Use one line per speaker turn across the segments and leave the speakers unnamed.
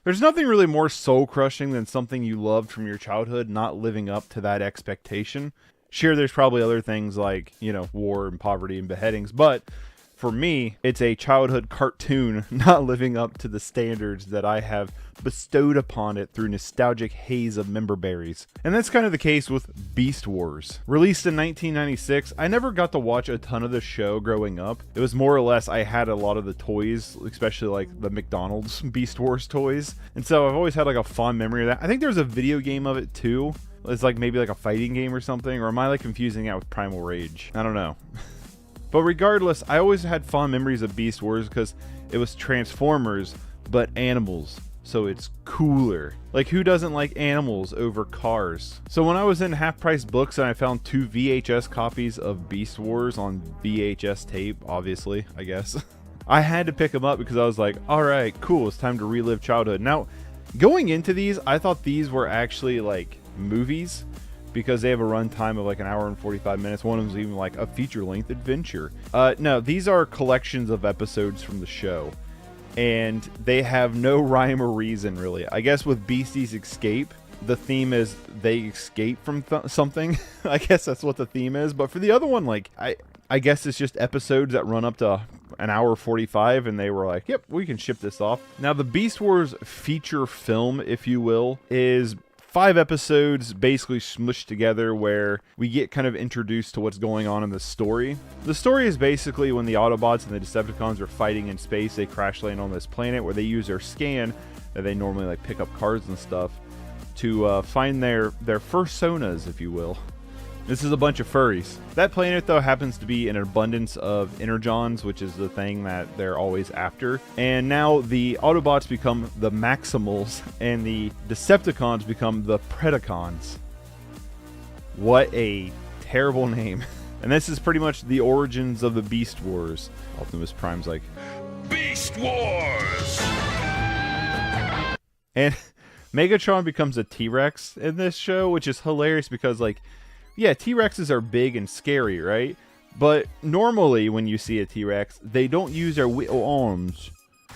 There's nothing really more soul-crushing than something you loved from your childhood not living up to that expectation. Sure, there's probably other things like, you know, war and poverty and beheadings, but for me, it's a childhood cartoon not living up to the standards that I have bestowed upon it through nostalgic haze of member berries. And that's kind of the case with Beast Wars. Released in 1996, I never got to watch a ton of the show growing up. It was more or less I had a lot of the toys, especially like the McDonald's Beast Wars toys. And so I've always had like a fond memory of that. I think there's a video game of it too. It's like maybe like a fighting game or something, or am I like confusing it with Primal Rage? I don't know. But regardless, I always had fond memories of Beast Wars because it was Transformers, but animals. So it's cooler. Like, who doesn't like animals over cars? So when I was in Half Price Books and I found 2 VHS copies of Beast Wars on VHS tape, obviously, I guess, I had to pick them up because I was like, all right, cool, it's time to relive childhood. Now, going into these, I thought these were actually like movies, because they have a runtime of like an hour and 45 minutes. One of them's even like a feature-length adventure. No, these are collections of episodes from the show, and they have no rhyme or reason, really. I guess with Beastie's Escape, the theme is they escape from something. I guess that's what the theme is. But for the other one, like, I guess it's just episodes that run up to an hour 45, and they were like, yep, we can ship this off. Now, the Beast Wars feature film, if you will, is 5 episodes basically smushed together where we get kind of introduced to what's going on in the story. The story is basically when the Autobots and the Decepticons are fighting in space, they crash land on this planet where they use their scan that they normally like pick up cards and stuff to find their fursonas, if you will. This is a bunch of furries. That planet, though, happens to be an abundance of energons, which is the thing that they're always after. And now the Autobots become the Maximals, and the Decepticons become the Predacons. What a terrible name. And this is pretty much the origins of the Beast Wars. Optimus Prime's like,
Beast Wars!
And Megatron becomes a T-Rex in this show, which is hilarious because, like, yeah, T-Rexes are big and scary, right? But normally when you see a T-Rex, they don't use their little arms.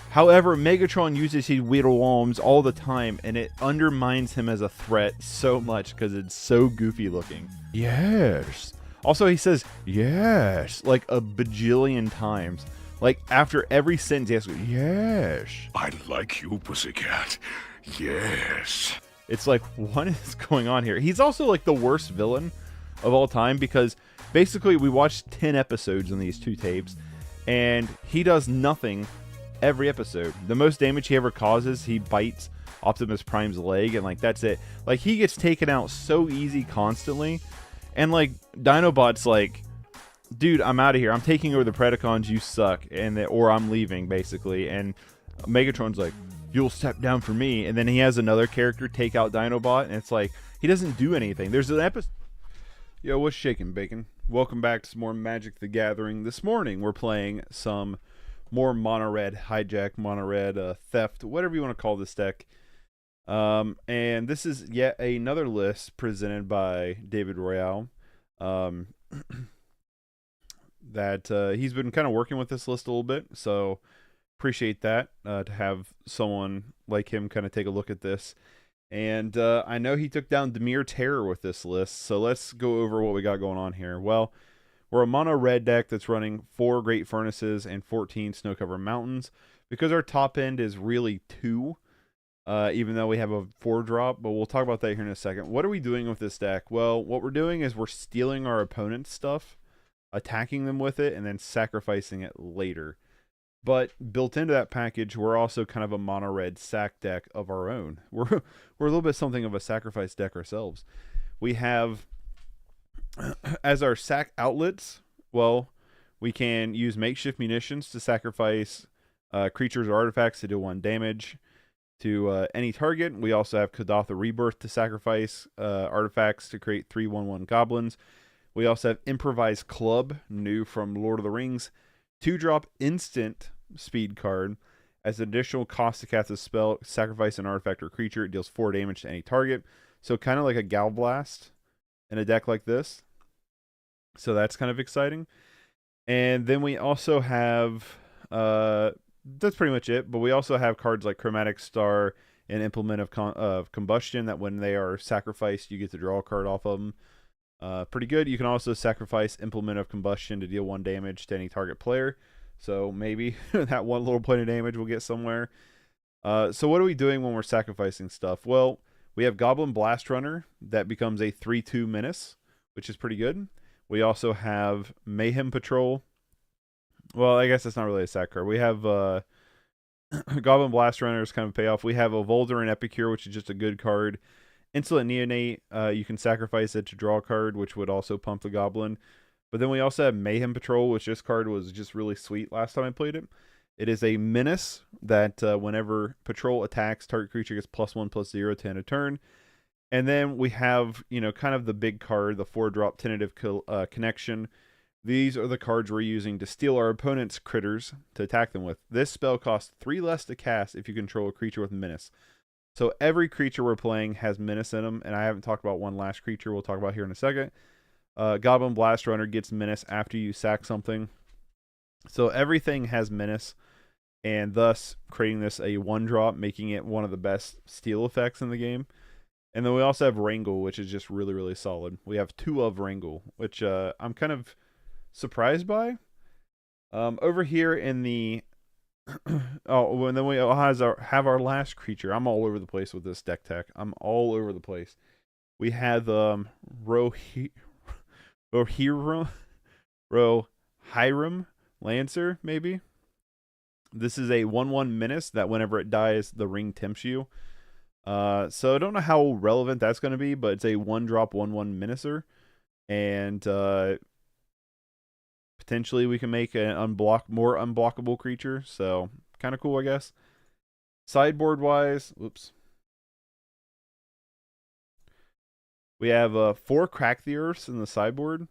However, Megatron uses his little arms all the time, and it undermines him as a threat so much because it's so goofy looking. Yes. Also, he says, yes, like a bajillion times. Like, after every sentence, he has to go, yes.
I like you, pussycat. Yes.
It's like, what is going on here? He's also like the worst villain of all time because basically we watched 10 episodes on these 2 tapes, and he does nothing every episode. The most damage he ever causes, he bites Optimus Prime's leg, and like that's it. Like, he gets taken out so easy constantly, and like Dinobot's like, dude, I'm out of here. I'm taking over the Predacons. You suck, or I'm leaving basically. And Megatron's like, you'll step down for me. And then he has another character take out Dinobot, and it's like he doesn't do anything. There's an episode. Yo, what's shaking, Bacon? Welcome back to some more Magic the Gathering. This morning we're playing some more mono red hijack, mono red theft, whatever you want to call this deck. And this is yet another list presented by David Royale. That he's been kind of working with this list a little bit, so appreciate that, to have someone like him kind of take a look at this. And I know he took down Demir Terror with this list, so let's go over what we got going on here. Well, we're a mono red deck that's running 4 Great Furnaces and 14 Snow Covered Mountains, because our top end is really 2, even though we have a 4-drop, but we'll talk about that here in a second. What are we doing with this deck? Well, what we're doing is we're stealing our opponent's stuff, attacking them with it, and then sacrificing it later. But built into that package, we're also kind of a mono red sack deck of our own. We're a little bit something of a sacrifice deck ourselves. We have, as our sack outlets, well, we can use makeshift munitions to sacrifice creatures or artifacts to do 1 damage to any target. We also have Kadatha Rebirth to sacrifice artifacts to create 3/1/1 goblins. We also have Improvised Club, new from Lord of the Rings. 2-drop instant speed card. As an additional cost to cast a spell, sacrifice an artifact or creature. It deals 4 damage to any target. So kind of like a Gal Blast in a deck like this. So that's kind of exciting. And then we also have, that's pretty much it. But we also have cards like Chromatic Star, an Implement of Combustion that when they are sacrificed, you get to draw a card off of them. Pretty good. You can also sacrifice Implement of Combustion to deal 1 damage to any target player. So maybe that 1 little point of damage will get somewhere. So what are we doing when we're sacrificing stuff? Well, we have Goblin Blast Runner that becomes a 3/2 menace, which is pretty good. We also have Mayhem Patrol. Well, I guess that's not really a sack card. We have Goblin Blast Runner is kind of a payoff. We have a Volder and Epicure, which is just a good card. Insolent Neonate, you can sacrifice it to draw a card, which would also pump the Goblin. But then we also have Mayhem Patrol, which this card was just really sweet last time I played it. It is a menace that whenever Patrol attacks, target creature gets +1/+0 to end a turn. And then we have, kind of the big card, the 4-drop Tentative Connection. These are the cards we're using to steal our opponent's critters to attack them with. This spell costs 3 less to cast if you control a creature with Menace. So every creature we're playing has Menace in them, and I haven't talked about one last creature we'll talk about here in a second. Goblin Blast Runner gets Menace after you sack something. So everything has Menace, and thus creating this a 1-drop, making it one of the best steal effects in the game. And then we also have Wrangle, which is just really, really solid. We have 2 of Wrangle, which I'm kind of surprised by. Over here in the oh, and then we have our last creature. I'm all over the place with this deck tech. I'm all over the place. We have Rohirrim Lancer, maybe. This is a 1/1 menace that whenever it dies, the ring tempts you. So I don't know how relevant that's going to be, but it's a 1-drop 1/1 menacer, and potentially we can make an more unblockable creature. So kind of cool, I guess. Sideboard wise, oops. We have 4 Crack the Earths in the sideboard,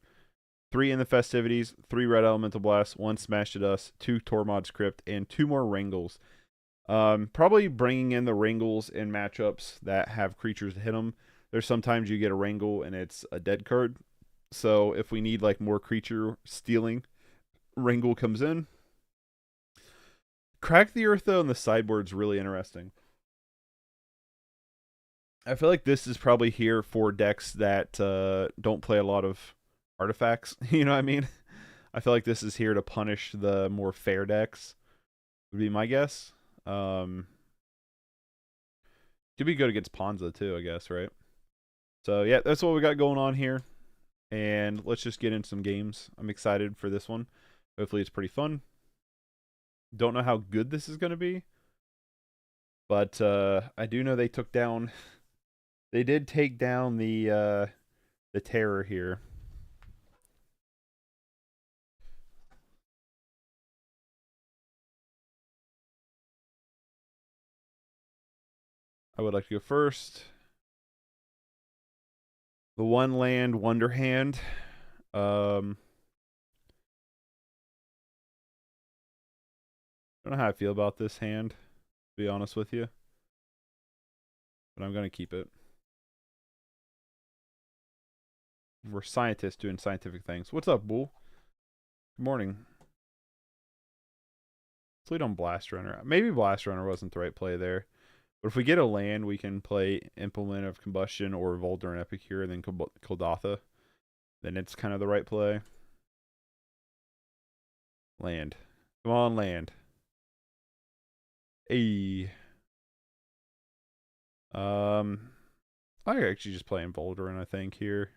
3 in the Festivities, 3 Red Elemental Blasts, 1 Smash to Dust, 2 Tormod's Crypt, and 2 more Wrangles. Probably bringing in the Wrangles in matchups that have creatures to hit them. There's sometimes you get a Wrangle and it's a dead card. So if we need like more creature stealing, Wrangle comes in. Crack the Earth though in the sideboard is really interesting. I feel like this is probably here for decks that don't play a lot of artifacts. You know what I mean? I feel like this is here to punish the more fair decks, would be my guess. Could be good against Ponza too, I guess, right? So yeah, that's what we got going on here. And let's just get into some games. I'm excited for this one. Hopefully it's pretty fun. Don't know how good this is going to be. But I do know they took down... They did take down the Terror here. I would like to go first. The 1-land Wonder Hand. I don't know how I feel about this hand, to be honest with you. But I'm going to keep it. We're scientists doing scientific things. What's up, Bull? Good morning. Let's lead on Blast Runner. Maybe Blast Runner wasn't the right play there. But if we get a land, we can play Implement of Combustion or Volder and Epicure and then Koldatha. Then it's kind of the right play. Land. Come on, land. Hey. I actually just playing Volder, I think, here.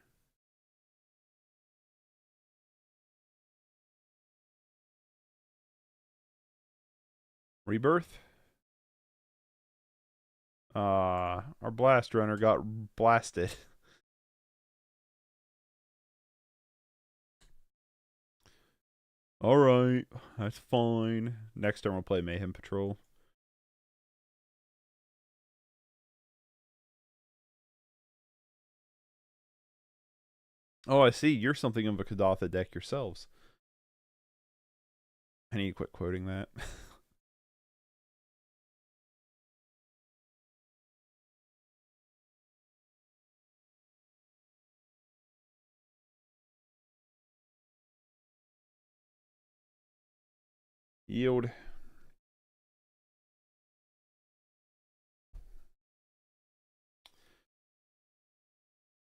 Rebirth. Our Blast Runner got blasted. Alright, that's fine. Next turn we'll play Mayhem Patrol. Oh, I see. You're something of a Koldatha deck yourselves. I need to quit quoting that. Yield.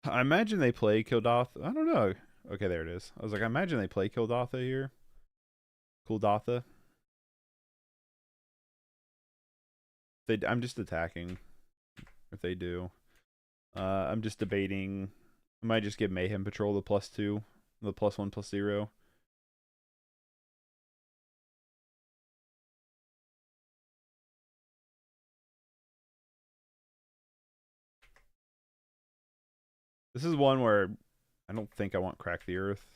I imagine they play Kildatha. I don't know. Okay, there it is. I was like, I imagine they play Kildatha here. Kuldatha. I'm just attacking. If they do, I'm just debating. I might just give Mayhem Patrol the +2, the +1/+0. This is one where I don't think I want Crack the Earth.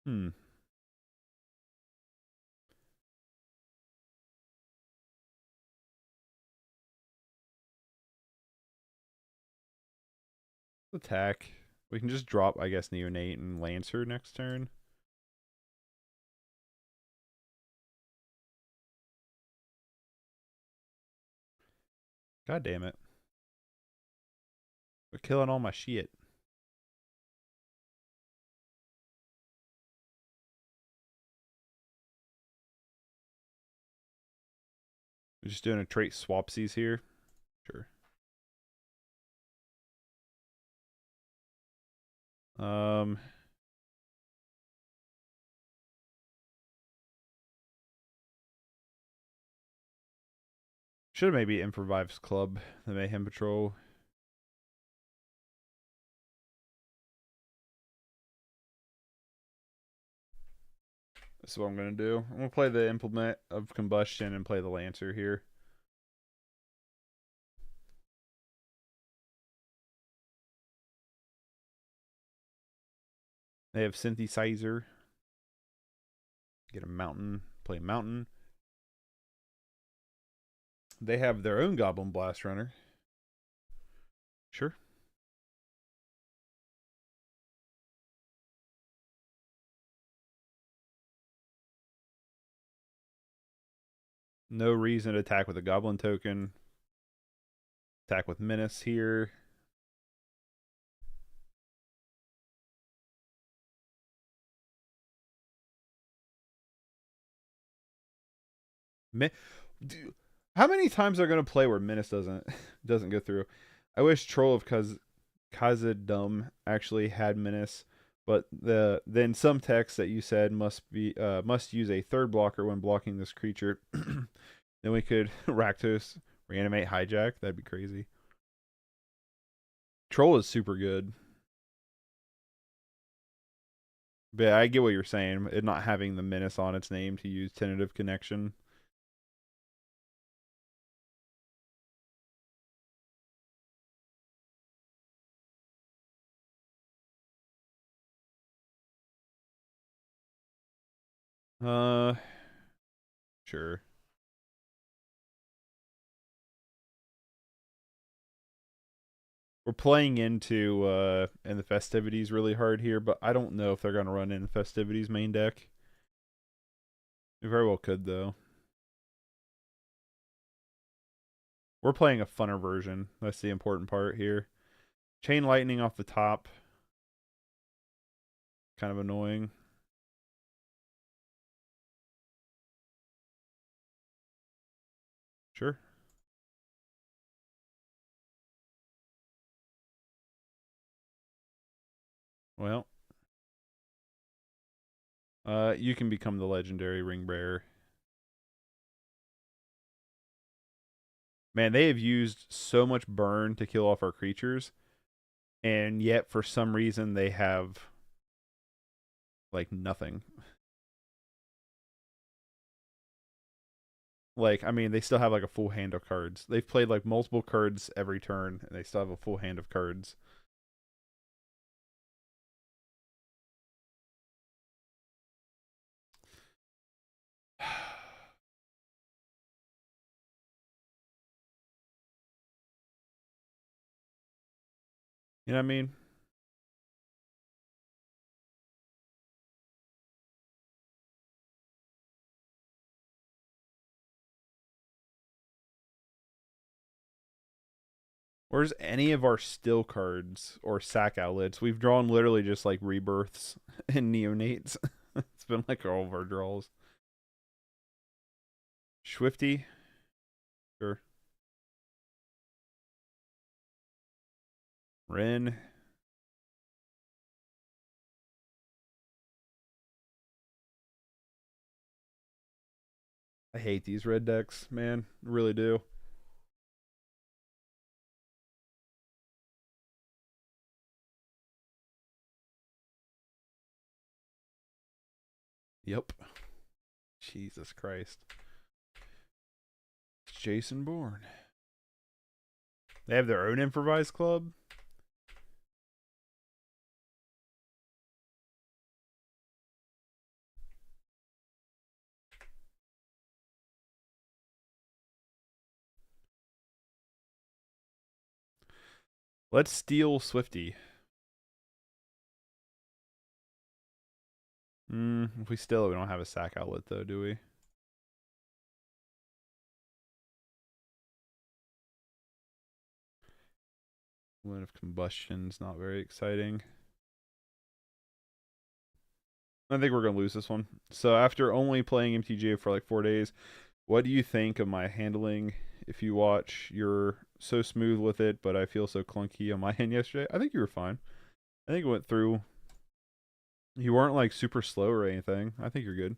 Hmm. Attack. We can just drop, I guess, Neonate and Lancer next turn. God damn it. We're killing all my shit. We're just doing a trait swapsies here. Sure. Should have maybe improvised Club, the Mayhem Patrol. This is what I'm going to do. I'm going to play the Implement of Combustion and play the Lancer here. They have Synthesizer. Get a Mountain. Play Mountain. They have their own Goblin Blast Runner. Sure. No reason to attack with a Goblin token. Attack with Menace here. How many times are going to play where Menace doesn't go through? I wish Troll of Khazad-dûm actually had Menace, but then some text that you said must use a third blocker when blocking this creature. Then we could Rakdos reanimate Hijack. That'd be crazy. Troll is super good. But I get what you're saying. It not having the Menace on its name to use Tentative Connection. Sure. We're playing into in the festivities really hard here, but I don't know if they're gonna run in the festivities main deck. They very well could though. We're playing a funner version. That's the important part here. Chain lightning off the top. Kind of annoying. Sure. Well. You can become the legendary ring bearer. Man, they have used so much burn to kill off our creatures, and yet for some reason they have like nothing. Like, I mean, they still have like a full hand of cards. They've played like multiple cards every turn, and they still have a full hand of cards. You know what I mean? Where's any of our still cards or sack outlets? We've drawn literally just like rebirths and neonates. It's been like all of our draws. Swifty. Sure. Ren. I hate these red decks, man. I really do. Yep. Jesus Christ. It's Jason Bourne. They have their own improvised club? Let's steal Swifty. If we steal it, we don't have a sack outlet, though, do we? Limit of Combustion's not very exciting. I think we're going to lose this one. So after only playing mtgo for like 4 days, what do you think of my handling? If you watch, you're so smooth with it, but I feel so clunky on my hand yesterday. I think you were fine. I think it went through. You weren't like super slow or anything. I think you're good.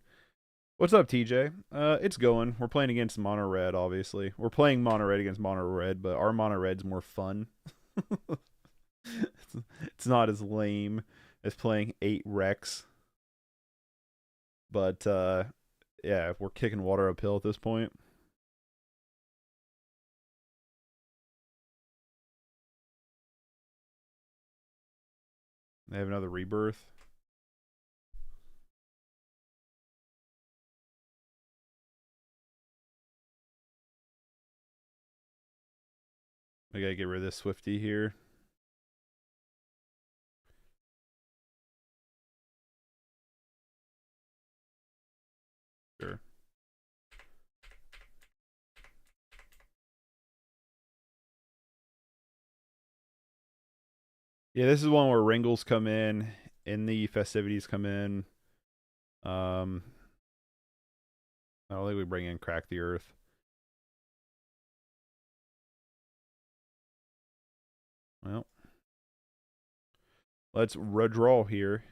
What's up, TJ? It's going. We're playing against mono red, obviously. We're playing mono red against mono red, but our mono red's more fun. It's not as lame as playing 8 Rex. But yeah, we're kicking water uphill at this point. They have another rebirth. We gotta get rid of this Swifty here. Sure. Yeah, this is one where Wrangles come in the festivities come in. I don't think we bring in Crack the Earth. Well, let's redraw here.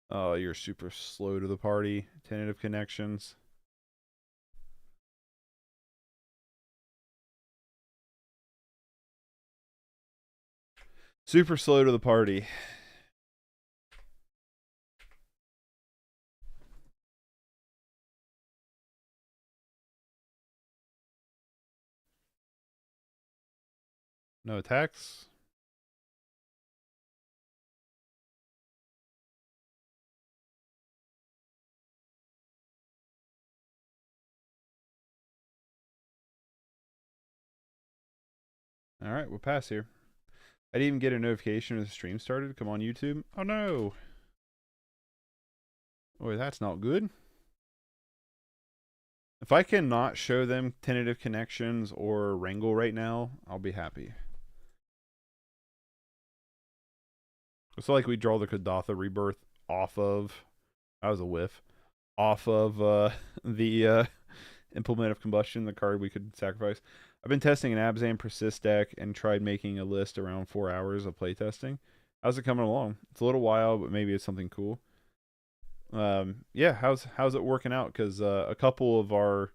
Oh, you're super slow to the party. Tentative connections. Super slow to the party. No attacks. All right, we'll pass here. I didn't even get a notification when the stream started. Come on, YouTube. Oh, no. Boy, that's not good. If I cannot show them tentative connections or wrangle right now, I'll be happy. It's like we draw the Kadatha rebirth off of. That was a whiff. Off of the Implement of Combustion, the card we could sacrifice. I've been testing an Abzan Persist deck and tried making a list around 4 hours of playtesting. How's it coming along? It's a little while, but maybe it's something cool. Yeah, how's it working out? Because a couple of our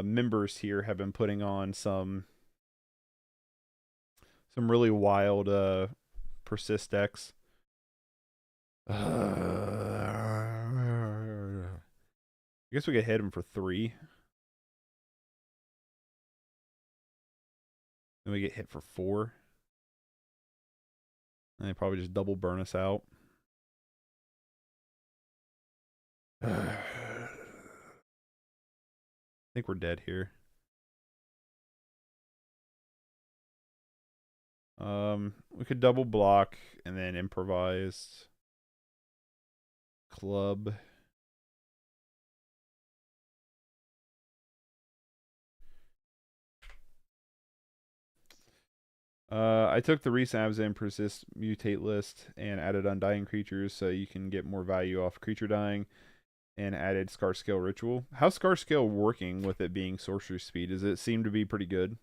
members here have been putting on some really wild Persist decks. I guess we could hit him for 3. Then we get hit for 4. And they probably just double burn us out. I think we're dead here. We could double block and then improvise. Club. I took the recent Abzan Persist mutate list and added Undying creatures so you can get more value off creature dying. and added Scar Scale Ritual. How's Scar Scale working with it being sorcery speed? Does it seem to be pretty good?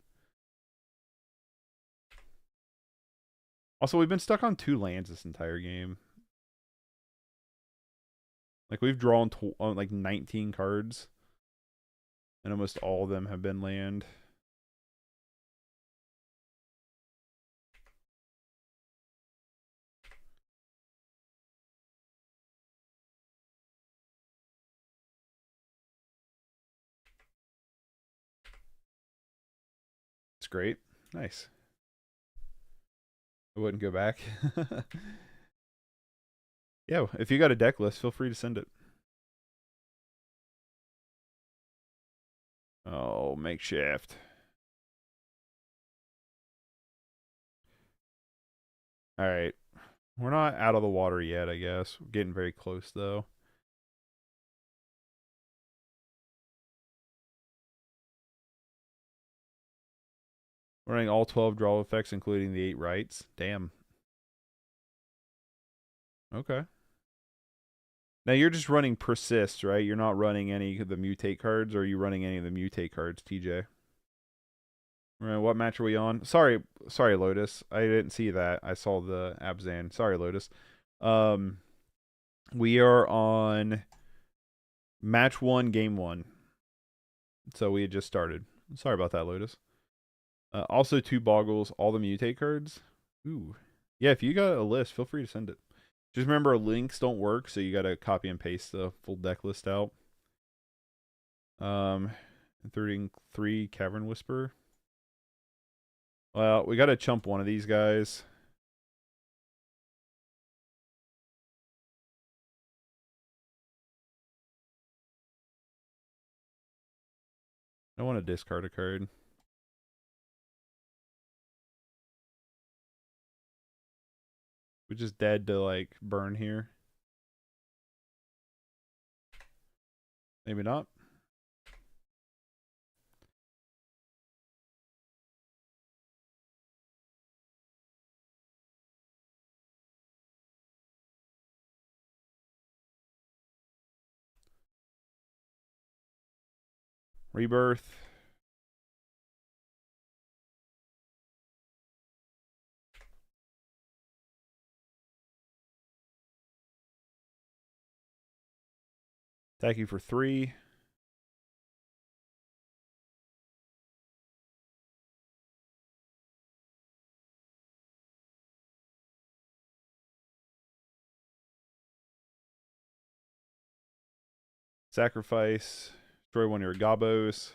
Also, we've been stuck on 2 lands this entire game. Like, we've drawn like 19 cards, and almost all of them have been land. It's great. Nice. I wouldn't go back. Yeah, if you got a deck list, feel free to send it. Oh, makeshift. All right. We're not out of the water yet, I guess. We're getting very close, though. We're running all 12 draw effects, including the 8 rights. Damn. Okay. Now you're just running persist, right? You're not running any of the mutate cards, or are you running any of the mutate cards, TJ? Right, what match are we on? Sorry, Lotus. I didn't see that. I saw the Abzan. Sorry, Lotus. We are on match 1, game 1. So we had just started. Sorry about that, Lotus. Also 2 boggles, all the mutate cards. Ooh. Yeah, if you got a list, feel free to send it. Just remember, links don't work, so you got to copy and paste the full deck list out. 33 Cavern Whisper. Well, we got to chump one of these guys. I want to discard a card. We're just dead to, like, burn here. Maybe not. Rebirth. Attack you for 3. Sacrifice. Destroy one of your gobos.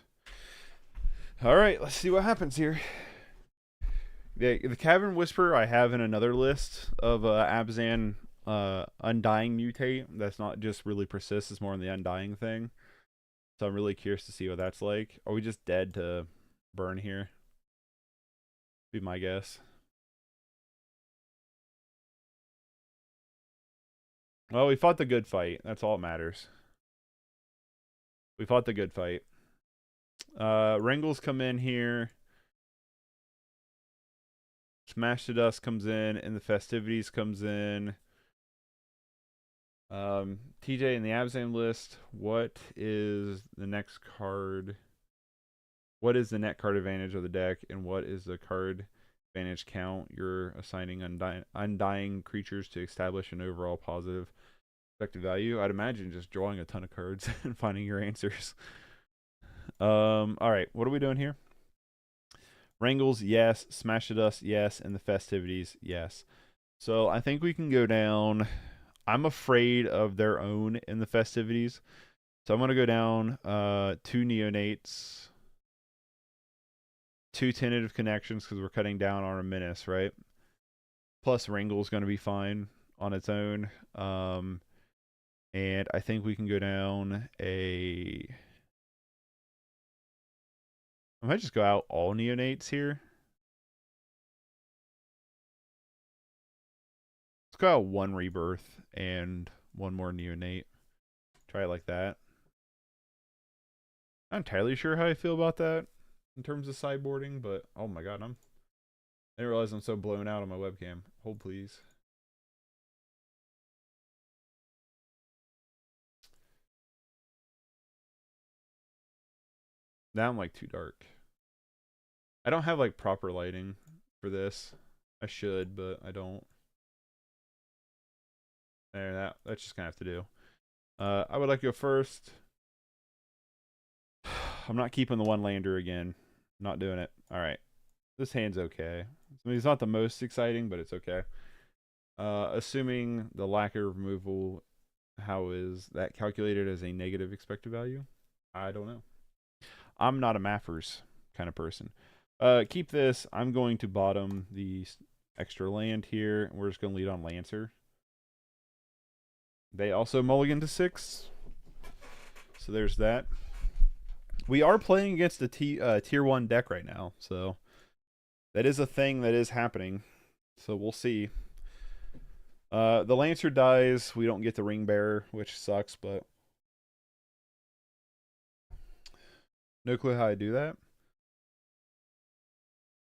Alright, let's see what happens here. The Cavern Whisper I have in another list of Abzan Undying Mutate. That's not just really persist, it's more on the Undying thing. So I'm really curious to see what that's like. Are we just dead to burn here? Be my guess. Well, we fought the good fight. That's all that matters. We fought the good fight. Wrangles come in here. Smash to Dust comes in, and the Festivities comes in. TJ in the Abzan list, what is the next card? What is the net card advantage of the deck, and what is the card advantage count you're assigning undying creatures to establish an overall positive effective value? I'd imagine just drawing a ton of cards and finding your answers. Alright, what are we doing here? Wrangles, yes. Smash to Dust, yes. And the Festivities, yes. So I think we can go down. I'm afraid of their own in the Festivities. So I'm going to go down 2 Neonates, 2 Tentative Connections because we're cutting down on our Menace, right? Plus Wrangle's going to be fine on its own. And I think we can go down a... I might just go out all Neonates here. Let's go out 1 Rebirth and 1 more Neonate. Try it like that. Not entirely sure how I feel about that in terms of sideboarding, but oh my god, I didn't realize I'm so blown out on my webcam. Hold please. Now I'm like too dark. I don't have like proper lighting for this. I should, but I don't. There, that's just gonna have to do. I would like to go first. I'm not keeping the one lander again. Not doing it. All right. This hand's okay. I mean, it's not the most exciting, but it's okay. Assuming the lacquer removal, how is that calculated as a negative expected value? I don't know. I'm not a mathers kind of person. Keep this. I'm going to bottom the extra land here. We're just going to lead on Lancer. They also mulligan to 6. So there's that. We are playing against a tier 1 deck right now. So that is a thing that is happening. So we'll see. The Lancer dies. We don't get the Ring Bearer, which sucks, but no clue how I do that.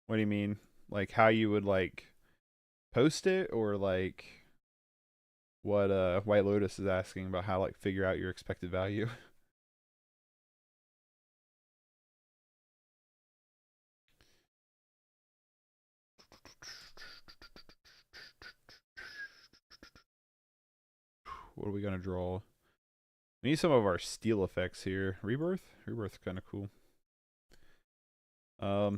What do you mean? Like how you would like post it, or like what White Lotus is asking about how like figure out your expected value? What are we gonna draw? We need some of our steel effects here. Rebirth? Rebirth's kind of cool. I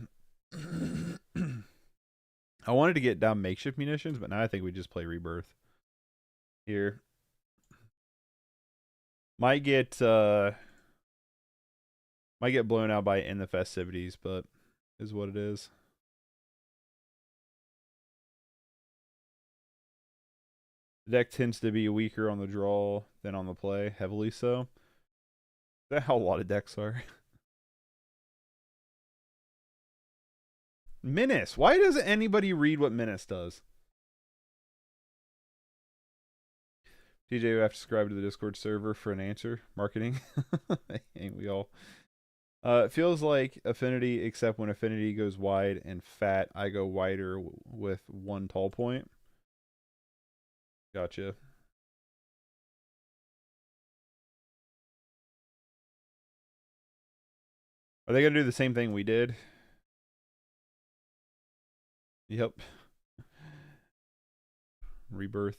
wanted to get down makeshift munitions, but now I think we just play Rebirth. Here. Might get blown out by In the Festivities, but is what it is. The deck tends to be weaker on the draw than on the play, heavily so. Is that how a lot of decks are? Menace. Why doesn't anybody read what Menace does? TJ, you have to subscribe to the Discord server for an answer. Marketing. Ain't we all? It feels like Affinity, except when Affinity goes wide and fat, I go wider with one tall point. Gotcha. Are they going to do the same thing we did? Yep. Rebirth.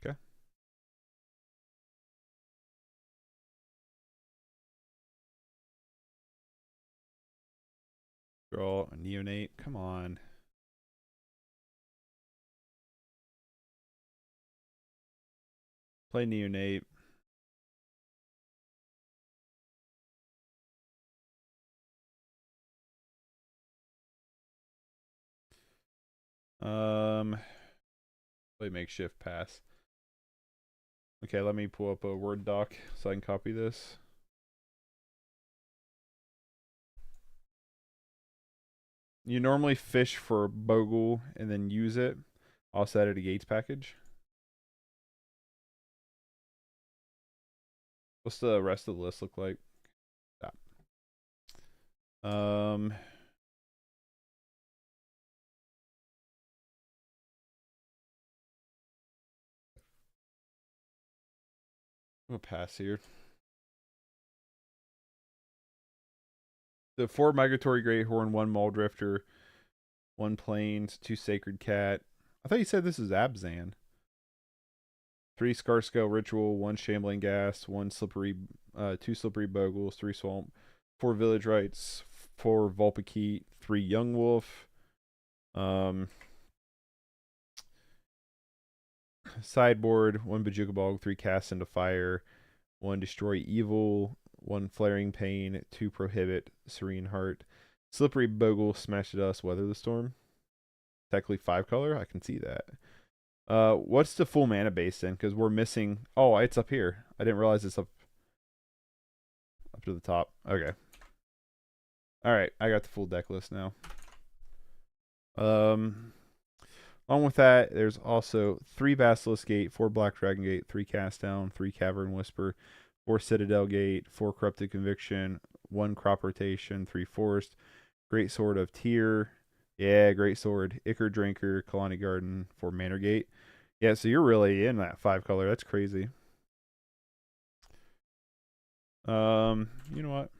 Okay. Draw a neonate. Come on. Play neonate. Play makeshift pass. Okay, let me pull up a Word doc so I can copy this. You normally fish for Bogle and then use it. I'll set it a Gates package. What's the rest of the list look like? Stop. I'm gonna pass here. The 4 Migratory Greathorn, 1 Maul Drifter, 1 Plains, 2 Sacred Cat. I thought you said this is Abzan. 3 Scarscale Ritual, 1 Shambling Gas, 1 Slippery, 2 Slippery Bogles, 3 Swamp, 4 Village Rites, 4 Vulpikeet, 3 Young Wolf. Sideboard, 1 Bajuka Bog, 3 Cast into Fire, 1 Destroy Evil, 1 Flaring Pain, 2 Prohibit, Serene Heart, Slippery Bogle, Smash Dust, Weather the Storm. Technically 5 color, I can see that. What's the full mana base then? Because we're missing. Oh, it's up here. I didn't realize it's up to the top. Okay. All right, I got the full deck list now. Along with that, there's also 3 Basilisk Gate, 4 Black Dragon Gate, 3 Cast Down, 3 Cavern Whisper, 4 Citadel Gate, 4 Corrupted Conviction, 1 Crop Rotation, 3 Forest, Great Sword of Tyr, Yeah, great sword. Ichor Drinker, Kalani Garden for Manorgate. Yeah, so you're really in that 5 color. That's crazy. You know what?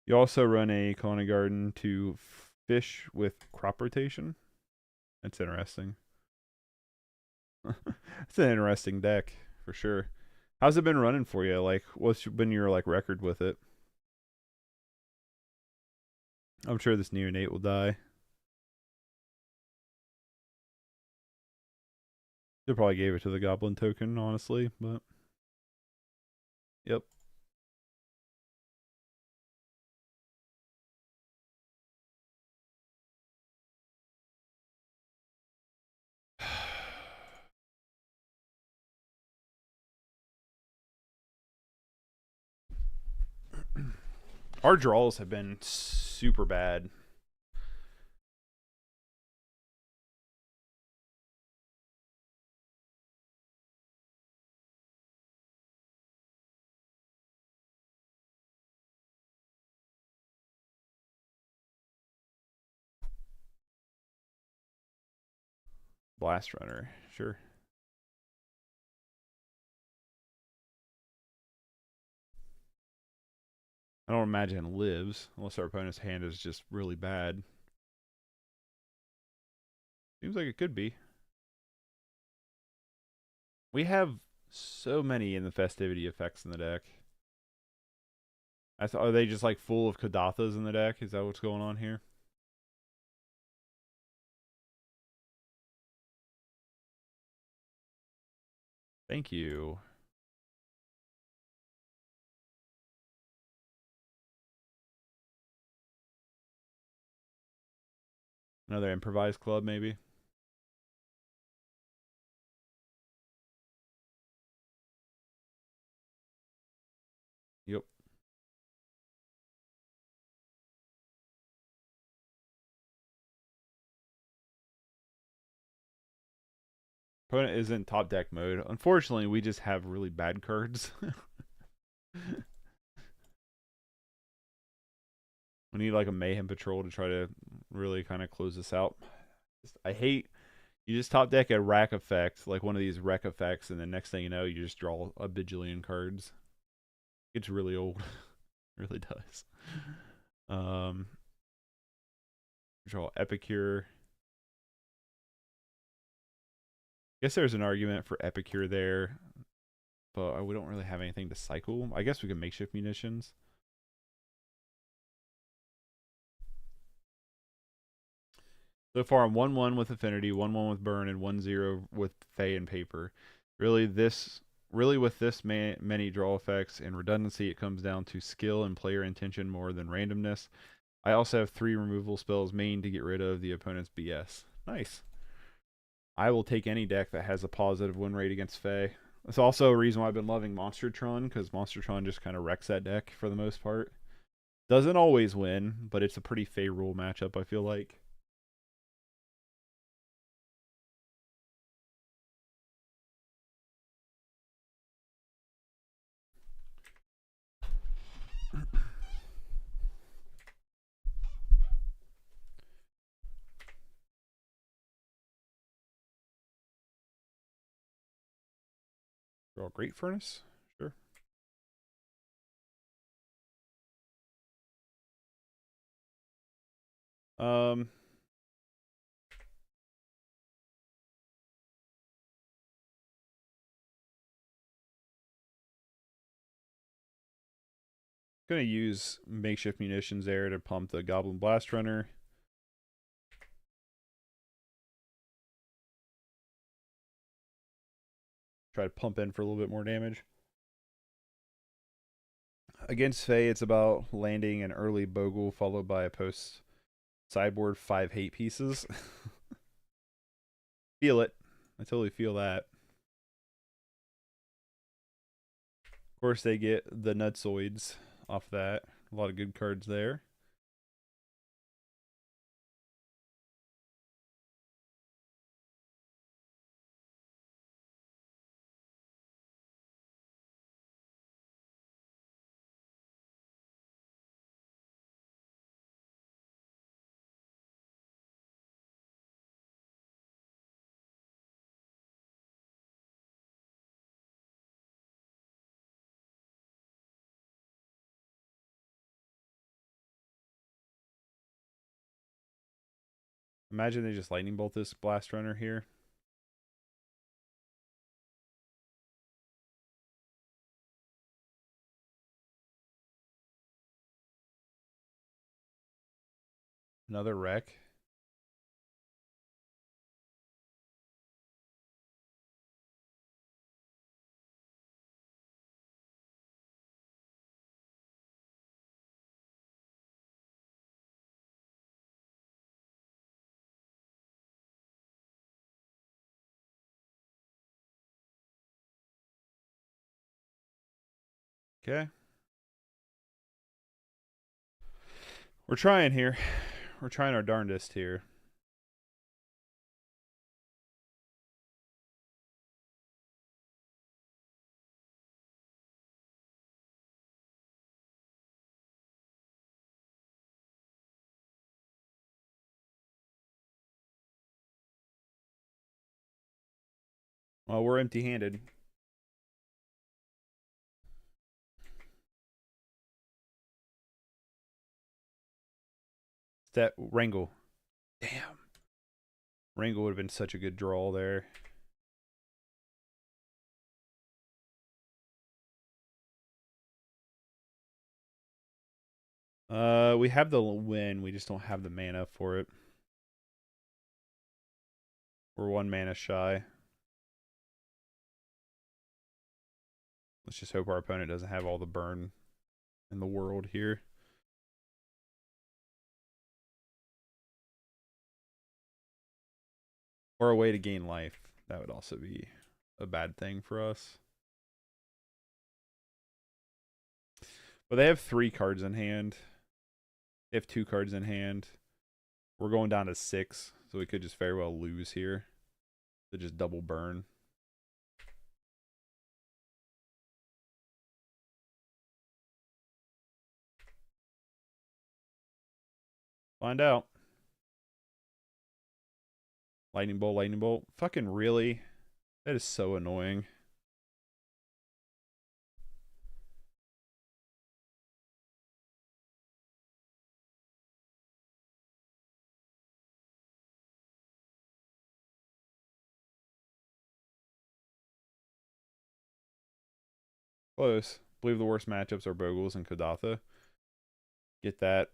You also run a Kalani Garden to fish with crop rotation. That's interesting. It's an interesting deck for sure. How's it been running for you? Like, what's been your like record with it? I'm sure this neonate will die. They probably gave it to the goblin token, honestly, but yep. Our draws have been super bad. Blast Runner, sure. I don't imagine it lives unless our opponent's hand is just really bad. Seems like it could be. We have so many in the festivity effects in the deck. Are they just like full of Kadathas in the deck? Is that what's going on here? Thank you. Another improvised club, maybe? Yep. Opponent is in top deck mode. Unfortunately, we just have really bad cards. We need like a Mayhem Patrol to try to really kind of close this out. I hate you just top deck a rack effect, like one of these wreck effects, and the next thing you know, you just draw a bajillion cards. It's really old. It really does. Um, draw Epicure. Guess there's an argument for Epicure there, but we don't really have anything to cycle. I guess we can makeshift munitions. So far, I'm 1-1 with Affinity, 1-1 with Burn, and 1-0 with Fey and Paper. Really, with this many draw effects and redundancy, it comes down to skill and player intention more than randomness. I also have 3 removal spells main to get rid of the opponent's BS. Nice. I will take any deck that has a positive win rate against Fey. That's also a reason why I've been loving Monstertron, because Monstertron just kind of wrecks that deck for the most part. Doesn't always win, but it's a pretty favorable matchup, I feel like. Draw Great Furnace? Sure. Um, gonna use makeshift munitions there to pump the Goblin Blast Runner. Try to pump in for a little bit more damage. Against Faye, it's about landing an early Bogle followed by a post sideboard 5 hate pieces. Feel it. I totally feel that. Of course, they get the Nutsoids off that. A lot of good cards there. Imagine they just lightning bolt this blast runner here. Another wreck. Okay. We're trying here. We're trying our darndest here. Well, we're empty-handed. That Wrangle. Damn. Wrangle would have been such a good draw there. We have the win. We just don't have the mana for it. We're 1 mana shy. Let's just hope our opponent doesn't have all the burn in the world here. Or a way to gain life. That would also be a bad thing for us. But they have 3 cards in hand. They have 2 cards in hand. We're going down to 6, so we could just very well lose here. To just double burn. Find out. Lightning bolt, lightning bolt. Fucking really? That is so annoying. Close. Believe the worst matchups are Bogles and Kadatha. Get that.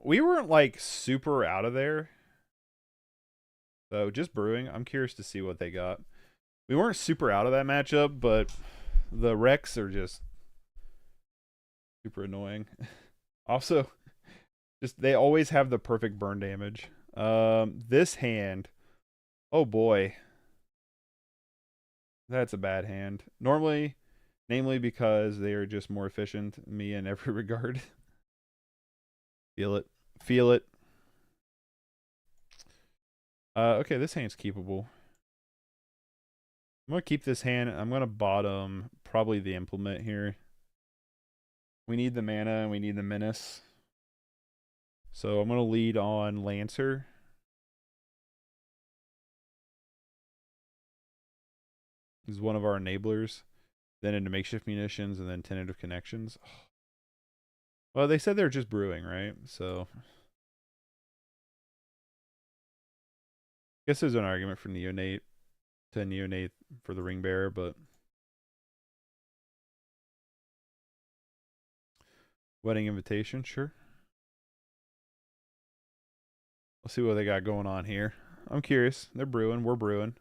We weren't like super out of there. So just brewing. I'm curious to see what they got. We weren't super out of that matchup, but the wrecks are just super annoying. Also, just they always have the perfect burn damage. This hand, oh boy. That's a bad hand. Normally, namely because they are just more efficient than me in every regard. Feel it. Feel it. Okay, this hand's keepable. I'm going to keep this hand. I'm going to bottom probably the implement here. We need the mana and we need the menace. So I'm going to lead on Lancer. This is one of our enablers. Then into makeshift munitions and then tentative connections. Well, they said they're just brewing, right? So I guess there's an argument for neonate to neonate for the ring bearer, but wedding invitation, sure. Let's see what they got going on here. I'm curious. They're brewing. We're brewing.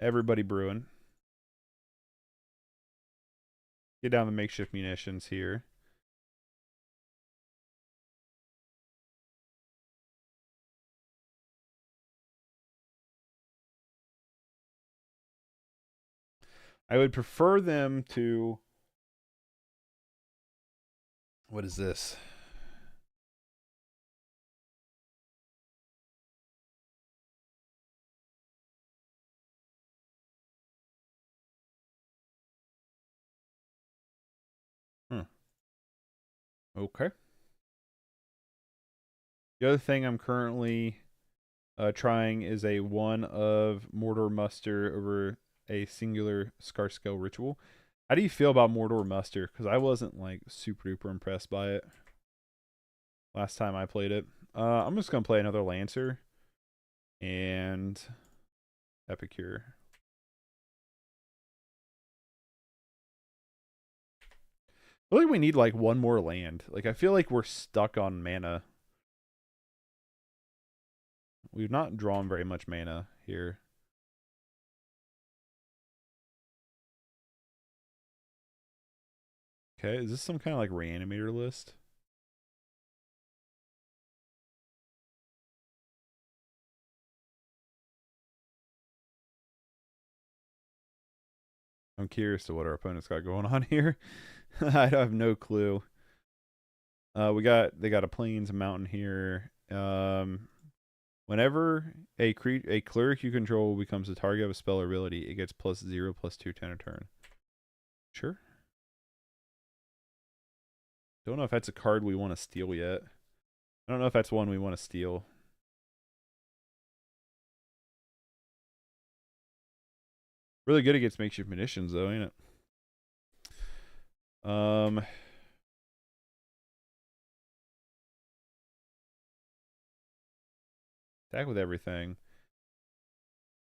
Everybody brewing. Get down the makeshift munitions here. I would prefer them to... What is this? Okay. The other thing I'm currently trying is a 1 of Mordor Muster over a singular Scar Scale Ritual. How do you feel about Mordor Muster? Because I wasn't like super duper impressed by it. last time I played it. I'm just gonna play another Lancer and Epicure. I feel like we need like one more land. Like I feel like we're stuck on mana. We've not drawn very much mana here. Okay, is this some kind of like reanimator list? I'm curious to what our opponent's got going on here. I have no clue. They got a plains, a mountain here. Whenever a cleric you control becomes the target of a spell or ability, it gets +0/+2/10 a turn. Sure. Don't know if that's a card we want to steal yet. I don't know if that's one we want to steal. Really good against makeshift munitions though, ain't it? Attack with everything.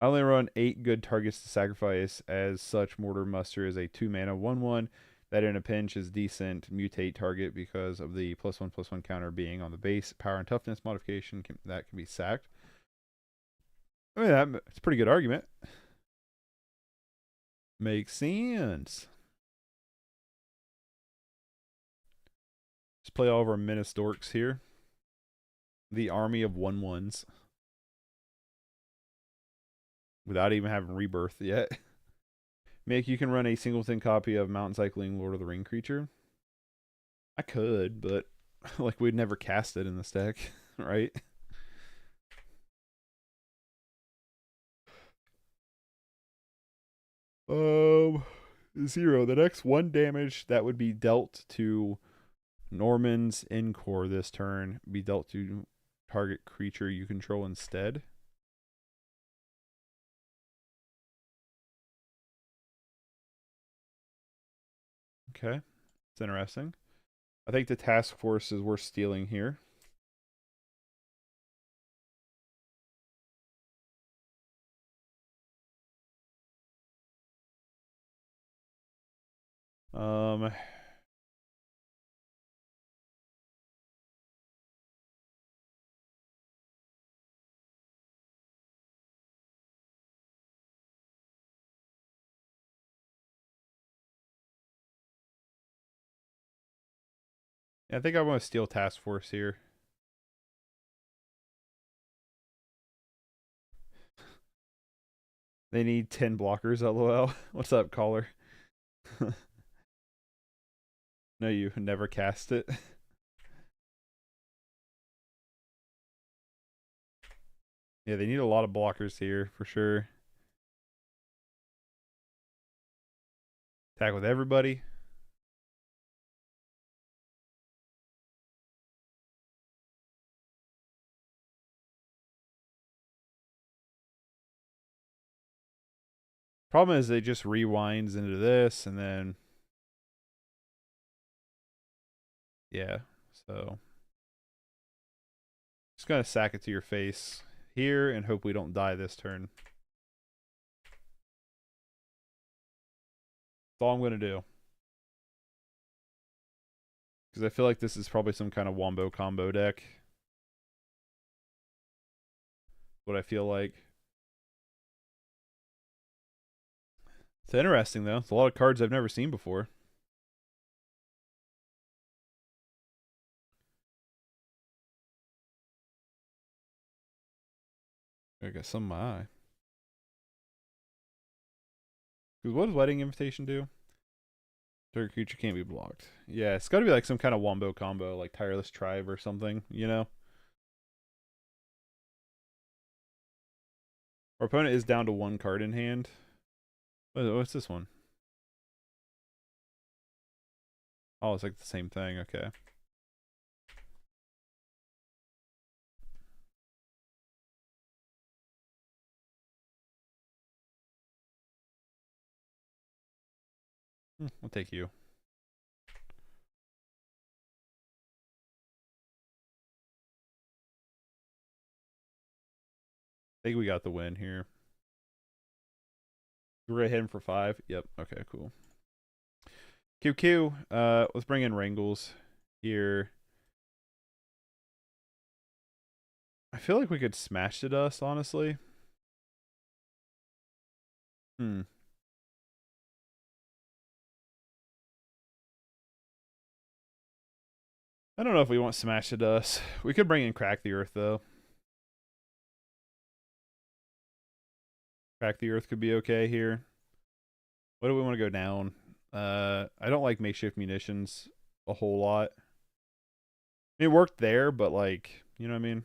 I only run 8 good targets to sacrifice. As such, Mortar Muster is a 2-mana 1/1 that in a pinch is decent. Mutate target because of the +1/+1 counter being on the base power and toughness modification that can be sacked. I mean, that's a pretty good argument. Makes sense. Just play all of our Menace Dorks here. The army of 1/1s. Without even having rebirth yet. Make you can run a singleton copy of Mountain Cycling Lord of the Ring creature. I could, but like we'd never cast it in this deck, right? Um, 0. The next 1 damage that would be dealt to Norman's Encore this turn be dealt to target creature you control instead. Okay, it's interesting. I think the task force is worth stealing here. I think I want to steal task force here. They need 10 blockers, lol. What's up, caller? No, you never cast it. Yeah, they need a lot of blockers here, for sure. Attack with everybody. Problem is, they just rewinds into this, and then... Yeah, so... Just gonna sack it to your face here and hope we don't die this turn. That's all I'm gonna do. Because I feel like this is probably some kind of wombo combo deck. What I feel like. It's interesting, though. It's a lot of cards I've never seen before. I got some in my eye. What does Wedding Invitation do? Target creature can't be blocked. Yeah, it's got to be like some kind of wombo combo, like Tireless Tribe or something, you know? Our opponent is down to 1 card in hand. What's this one? Oh, it's like the same thing. Okay. I'll take you. I think we got the win here. We're gonna hit him for 5. Yep. Okay, cool. QQ. Let's bring in Wrangles here. I feel like we could smash to dust, honestly. Hmm. I don't know if we want smash to dust. We could bring in crack the earth though. Crack the earth could be okay here. What do we want to go down? I don't like makeshift munitions a whole lot. I mean, it worked there, but like, you know what I mean?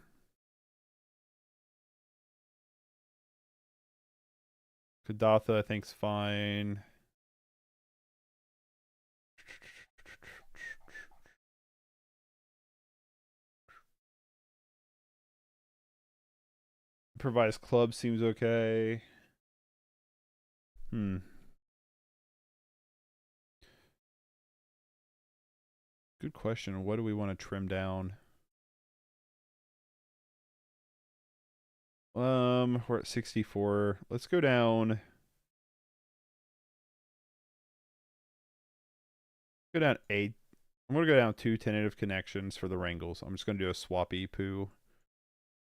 Kadatha, I think's fine. Improvised club seems okay. Hmm. Good question. What do we want to trim down? We're at 64. Let's go down. Go down 8. I'm gonna go down 2 tentative connections for the Wrangles. I'm just gonna do a swappy poo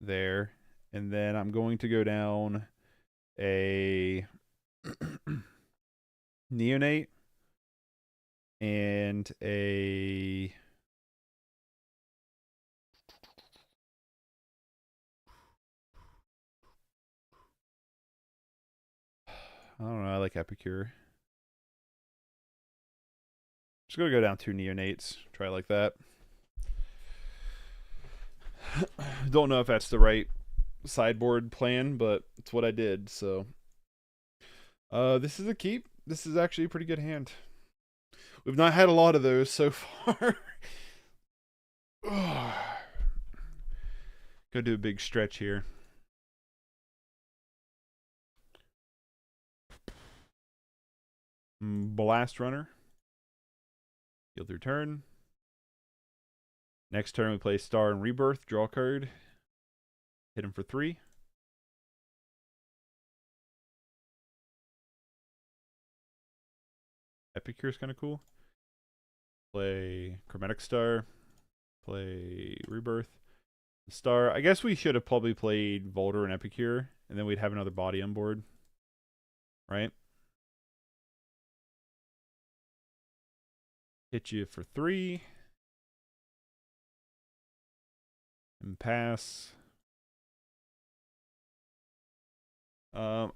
there. And then I'm going to go down a neonate and a I don't know, I like Epicure. Just gonna go down 2 neonates. Try like that. Don't know if that's the right sideboard plan, but it's what I did, so this is a keep. This is actually a pretty good hand. We've not had a lot of those so far. Go do a big stretch here. Blast Runner. Yield your turn. Next turn we play Star and Rebirth. Draw a card. Hit him for 3. Epicure is kind of cool. Play Chromatic Star. Play Rebirth. Star. I guess we should have probably played Volder and Epicure, and then we'd have another body on board. Right? Hit you for 3. And pass.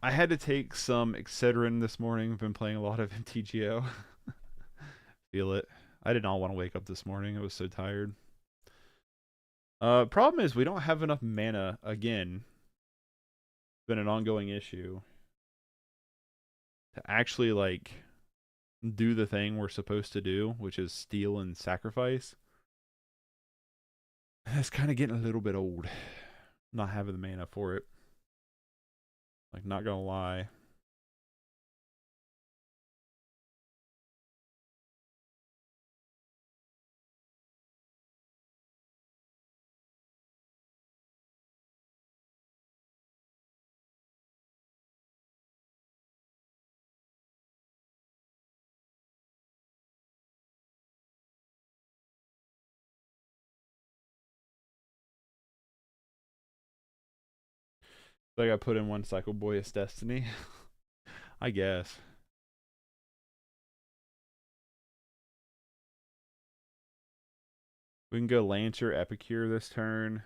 I had to take some Excedrin this morning. I've been playing a lot of mtgo. Feel it. I did not want to wake up this morning. I was so tired. Problem is we don't have enough mana again. It's been an ongoing issue to actually like do the thing we're supposed to do, which is steal and sacrifice. That's kind of getting a little bit old. Not having the mana for it. Like, not gonna lie. Like I put in one Cycle Boyus Destiny. I guess. We can go Lancer, Epicure this turn.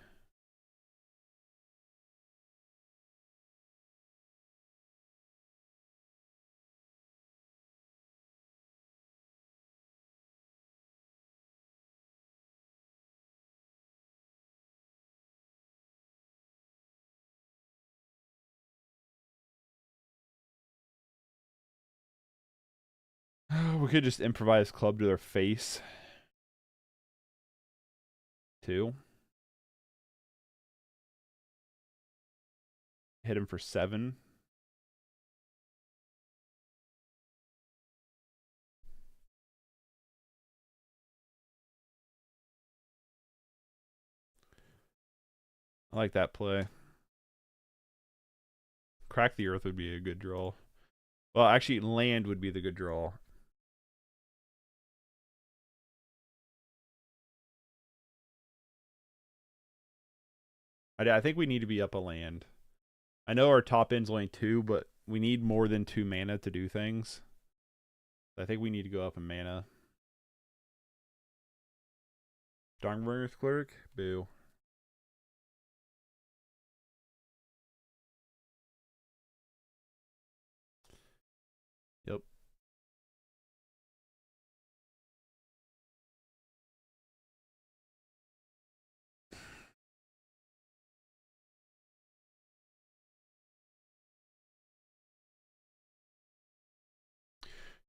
We could just improvise club to their face. 2. Hit him for 7. I like that play. Crack the Earth would be a good draw. Well, actually, land would be the good draw. I think we need to be up a land. I know our top end's only 2, but we need more than 2 mana to do things. I think we need to go up in mana. Darnbringer's Cleric? Boo. Yep.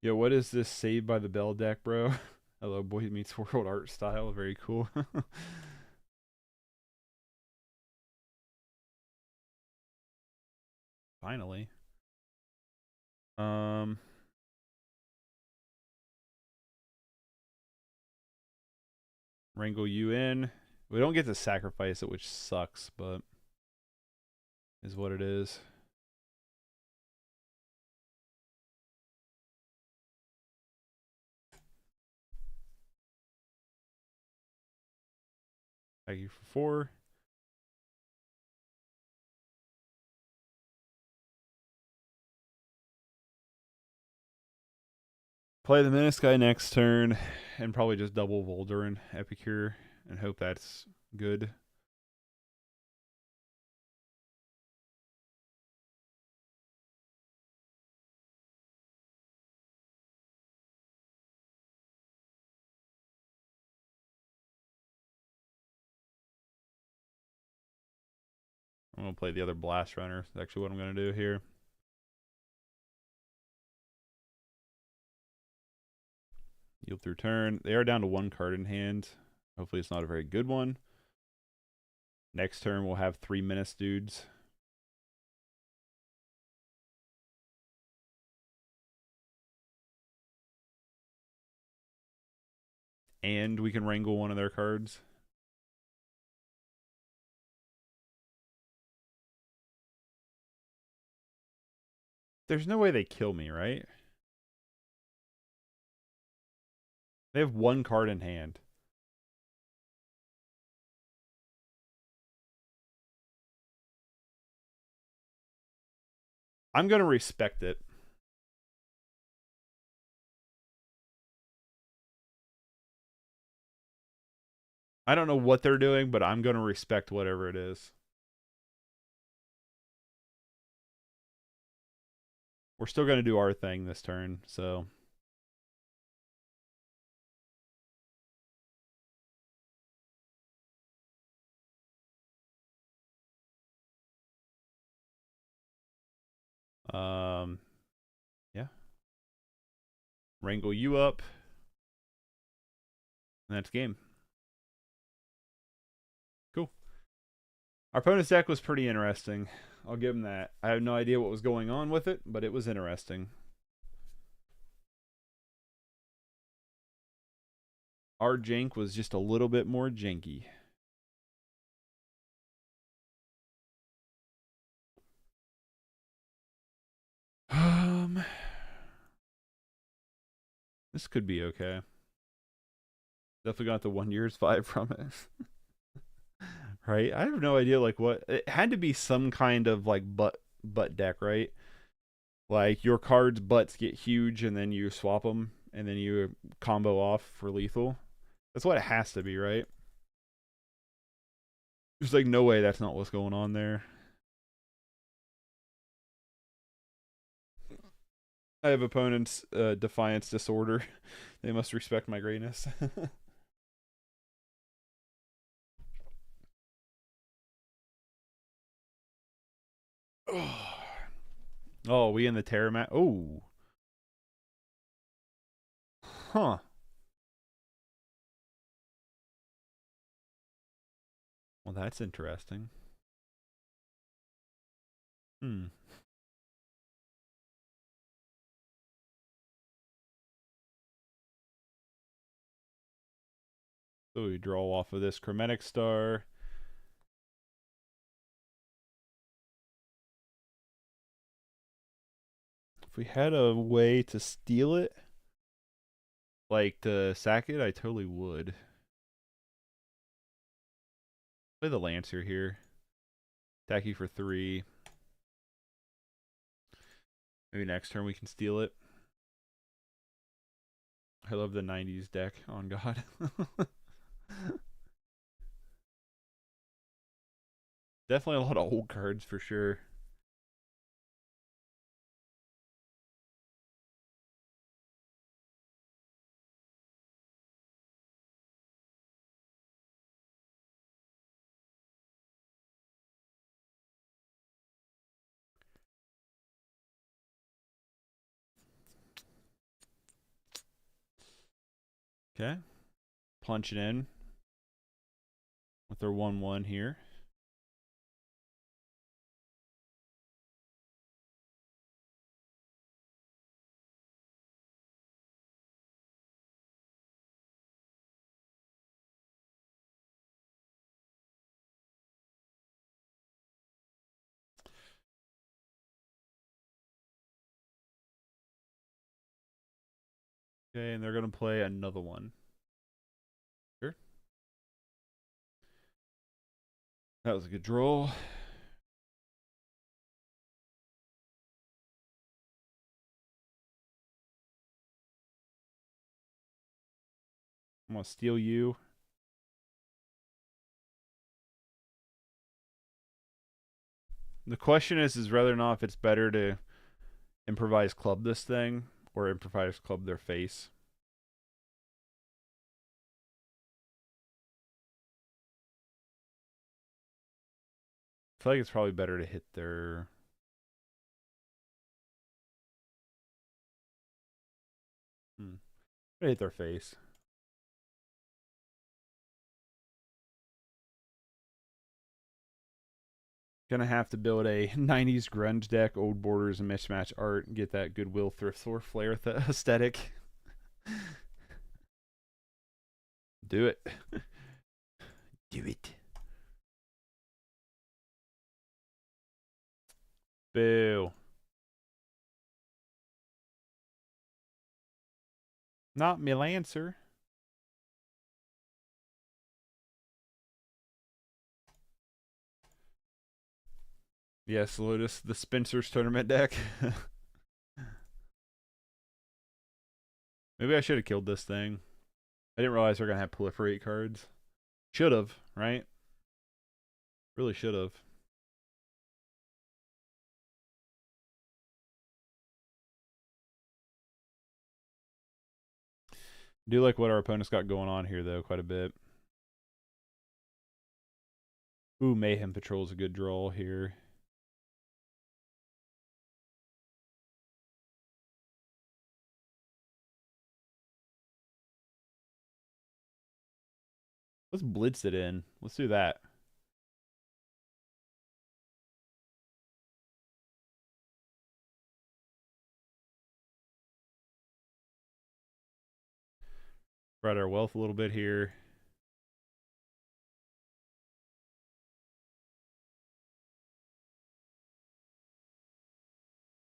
Yo, what is this Saved by the Bell deck, bro? Hello, Boy Meets World art style. Very cool. Finally. Wrangle you in. We don't get to sacrifice it, which sucks, but is what it is. Thank you for 4. Play the Menace guy next turn, and probably just double Voldurin Epicure, and hope that's good. I'm going to play the other Blast Runner. That's actually what I'm going to do here. Yield through turn. They are down to 1 card in hand. Hopefully it's not a very good one. Next turn we'll have 3 Menace dudes. And we can wrangle one of their cards. There's no way they kill me, right? They have 1 card in hand. I'm going to respect it. I don't know what they're doing, but I'm going to respect whatever it is. We're still going to do our thing this turn, so... yeah. Wrangle you up. And that's game. Cool. Our opponent's deck was pretty interesting. I'll give him that. I have no idea what was going on with it, but it was interesting. Our jank was just a little bit more janky. This could be okay. Definitely got the 1 year's vibe from it. Right? I have no idea like what it had to be, some kind of like butt deck, right? Like your cards' butts get huge and then you swap them and then you combo off for lethal. That's what it has to be, right? There's like no way that's not what's going on there. I have opponents defiance disorder. They must respect my greatness. Oh, we in the Terra mat. Oh. Huh. Well, that's interesting. Hmm. So we draw off of this Chromatic Star. we had a way to steal it, like to sack it, I totally would. Play the Lancer here. Attack you for 3. Maybe next turn we can steal it. I love the 90s deck, on God. Definitely a lot of old cards for sure. Okay. Punch it in with their 1/1 here. Okay, and they're going to play another one. Sure. That was a good draw. I'm going to steal you. The question is whether or not if it's better to improvise club this thing or improvise club their face. I feel like it's probably better to hit their... hit their face. Gonna have to build a 90s grunge deck, old borders and mismatch art, and get that Goodwill thrift store flair aesthetic. Do it. Do it. Boo. Not me Lancer. Yes, Lotus, the Spencer's tournament deck. Maybe I should have killed this thing. I didn't realize we're going to have proliferate cards. Should have, right? Really should have. Do like what our opponent's got going on here, though, quite a bit. Ooh, Mayhem Patrol's a good draw here. Let's blitz it in. Let's do that. Spread our wealth a little bit here.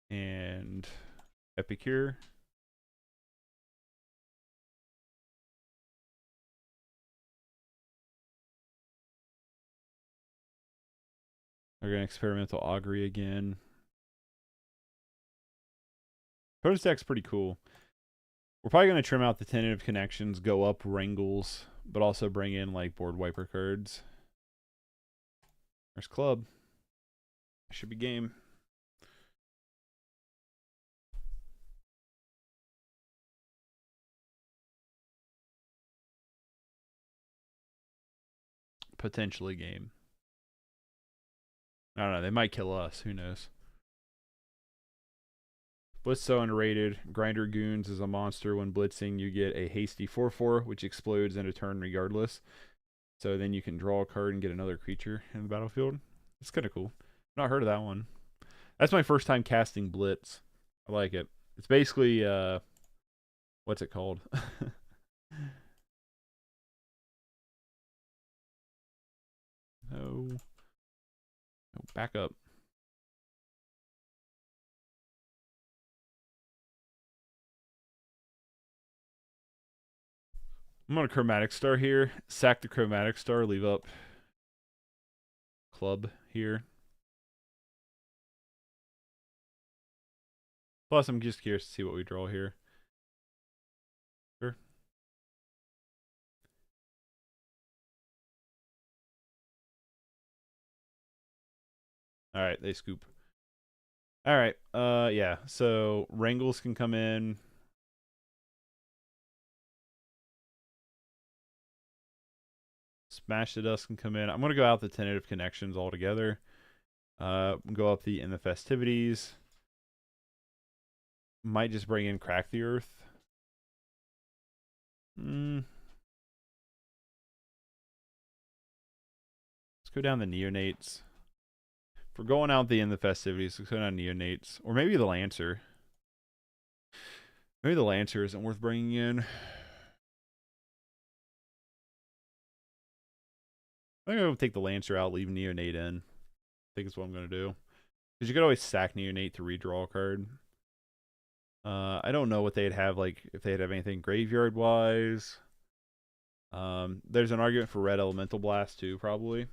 And Epicure. We're going to experimental augury again. Protoss deck's pretty cool. We're probably going to trim out the tentative connections, go up Wrangles, but also bring in like board wiper cards. There's club. Should be game. Potentially game. I don't know. They might kill us. Who knows? Blitz so underrated. Grinder Goons is a monster. When blitzing, you get a hasty 4/4, which explodes in a turn regardless. So then you can draw a card and get another creature in the battlefield. It's kind of cool. Not heard of that one. That's my first time casting Blitz. I like it. It's basically, what's it called? No. No, back up. I'm on a Chromatic Star here. Sack the Chromatic Star, leave up Club here. Plus, I'm just curious to see what we draw here. Sure. Alright, they scoop. Alright, yeah. So, Wrangles can come in. Smash the Dust can come in. I'm going to go out the Tentative Connections altogether. Go up in the Festivities. Might just bring in Crack the Earth. Let's go down the Neonates. If we're going out in the Festivities, let's go down Neonates. Or maybe the Lancer. Maybe the Lancer isn't worth bringing in. I'm going to take the Lancer out, leave Neonate in. I think that's what I'm going to do. Because you could always sack Neonate to redraw a card. I don't know what they'd have, like, if they'd have anything graveyard-wise. There's an argument for Red Elemental Blast, too, probably.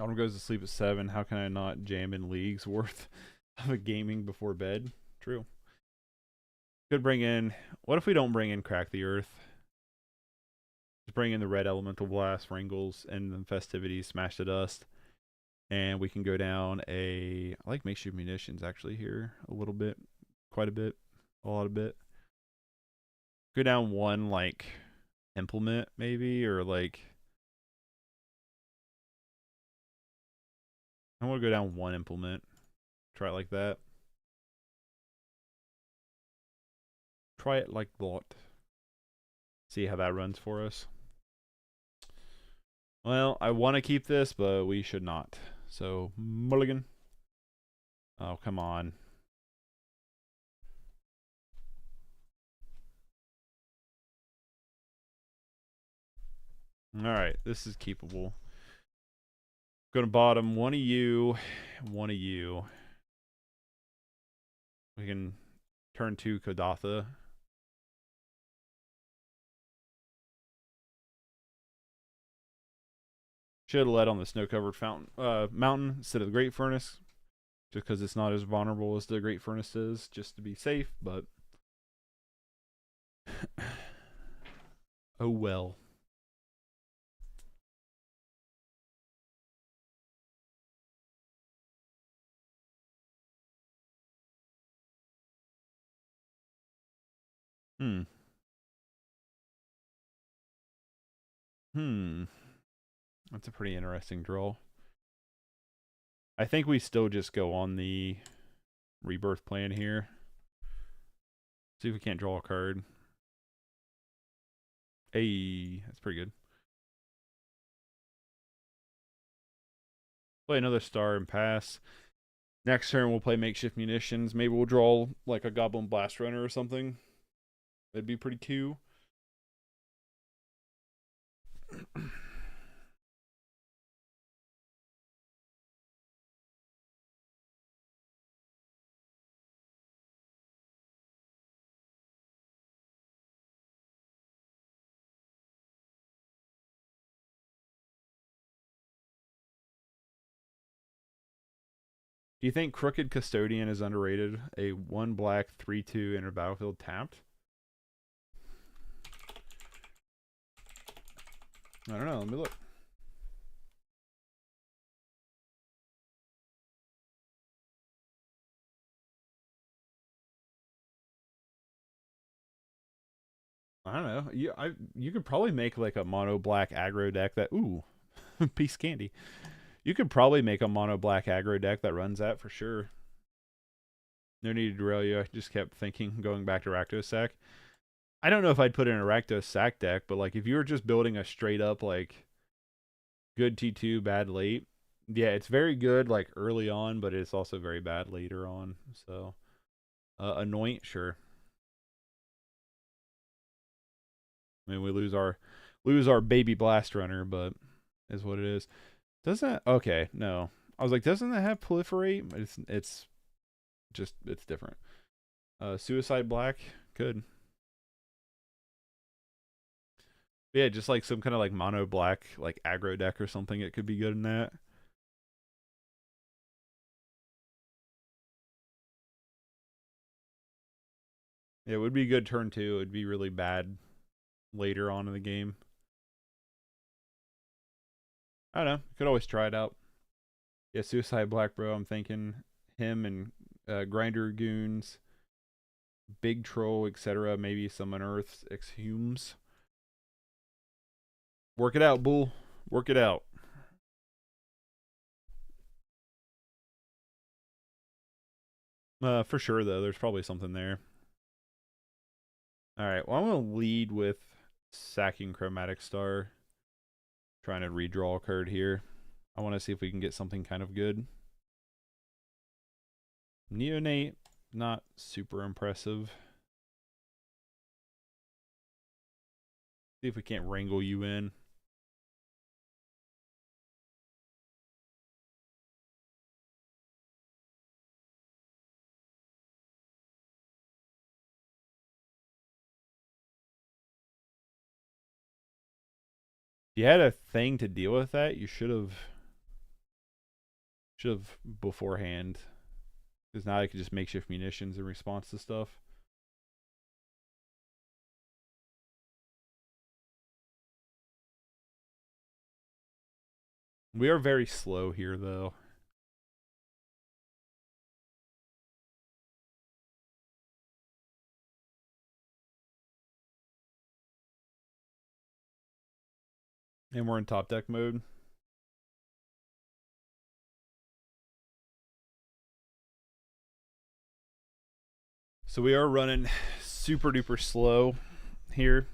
Autumn goes to sleep at 7. How can I not jam in leagues worth of a gaming before bed? True. Could bring in... What if we don't bring in Crack the Earth? Just bring in the Red Elemental Blast, Wrangles, and the Festivities, Smash the Dust. And we can go down I like Makeshift Munitions, actually, here a little bit. Quite a bit. A lot of bit. Go down one, like, Implement, maybe, or, like... I want to go down one Implement. Try it like that. Try it like that. See how that runs for us. Well, I want to keep this, but we should not. So, mulligan. Oh, come on. Alright, this is keepable. Go to bottom, one of you, one of you. We can turn 2 Kodatha. Should have led on the snow-covered mountain instead of the Great Furnace. Just because it's not as vulnerable as the Great Furnace is, just to be safe, but... oh well. That's a pretty interesting draw. I think we still just go on the Rebirth plan here. See if we can't draw a card. Hey, that's pretty good. Play another star and pass. Next turn we'll play Makeshift Munitions. Maybe we'll draw like a Goblin Blast Runner or something. That'd be pretty cool. Do you think Crooked Custodian is underrated? A 1 black 3/2 enter battlefield tapped? I don't know. Let me look. I don't know. You could probably make like a mono black aggro deck that piece candy. You could probably make a mono black aggro deck that runs that for sure. No need to derail you. I just kept thinking, going back to Rakdos Sack. I don't know if I'd put in a Rakdos Sack deck, but like if you were just building a straight up like good T2, bad late, yeah, it's very good like early on, but it's also very bad later on. So Anoint, sure. I mean, we lose our baby Blast Runner, but is what it is. Does that? Okay, no. I was like, doesn't that have Proliferate? It's different. Suicide Black, could. Yeah, just like some kind of like mono black like aggro deck or something. It could be good in that. Yeah, it would be good turn 2. It would be really bad later on in the game. I don't know. Could always try it out. Yeah, Suicide Black Bro. I'm thinking him and Grinder Goons, Big Troll, etc. Maybe some Unearths, Exhumes. Work it out, Bull. Work it out. For sure, though. There's probably something there. Alright, well, I'm going to lead with sacking Chromatic Star. Trying to redraw a card here. I want to see if we can get something kind of good. Neonate, not super impressive. See if we can't wrangle you in. If you had a thing to deal with that, you should have beforehand. Because now I could just makeshift munitions in response to stuff. We are very slow here, though. And we're in top deck mode. So we are running super duper slow here.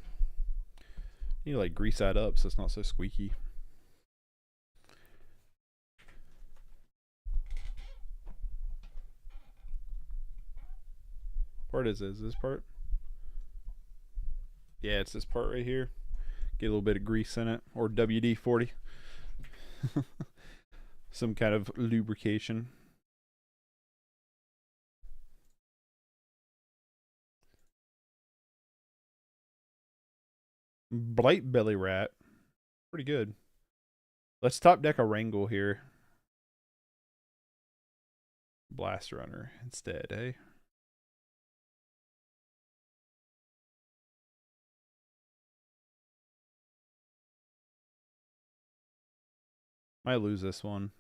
You need to like grease that up so it's not so squeaky. Part is this part? Yeah, it's this part right here. Get a little bit of grease in it, or WD-40. Some kind of lubrication. Blight Belly Rat. Pretty good. Let's top deck a Wrangle here. Blast Runner instead, eh? Might lose this one.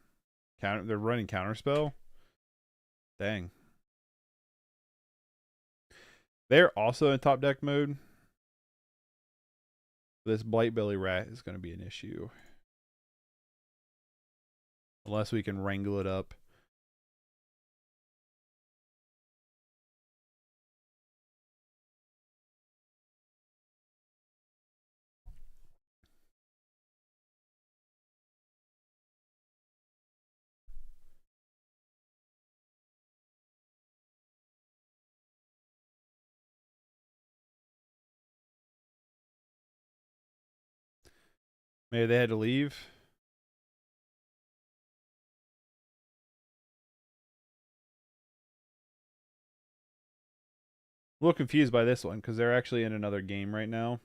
They're running Counterspell. Dang. They're also in top deck mode. This Blight Belly Rat is going to be an issue. Unless we can wrangle it up. Maybe they had to leave. A little confused by this one because they're actually in another game right now.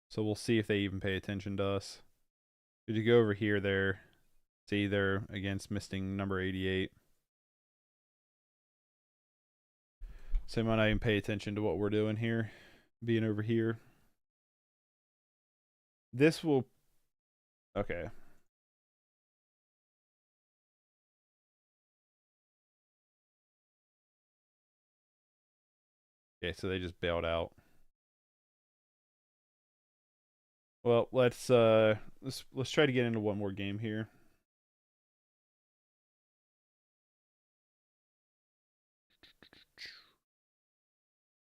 So we'll see if they even pay attention to us. Did you go over here there? See, they're against misting number 88. So they might not even pay attention to what we're doing here. Being over here. This will... Okay. Okay, so they just bailed out. Well, let's try to get into one more game here.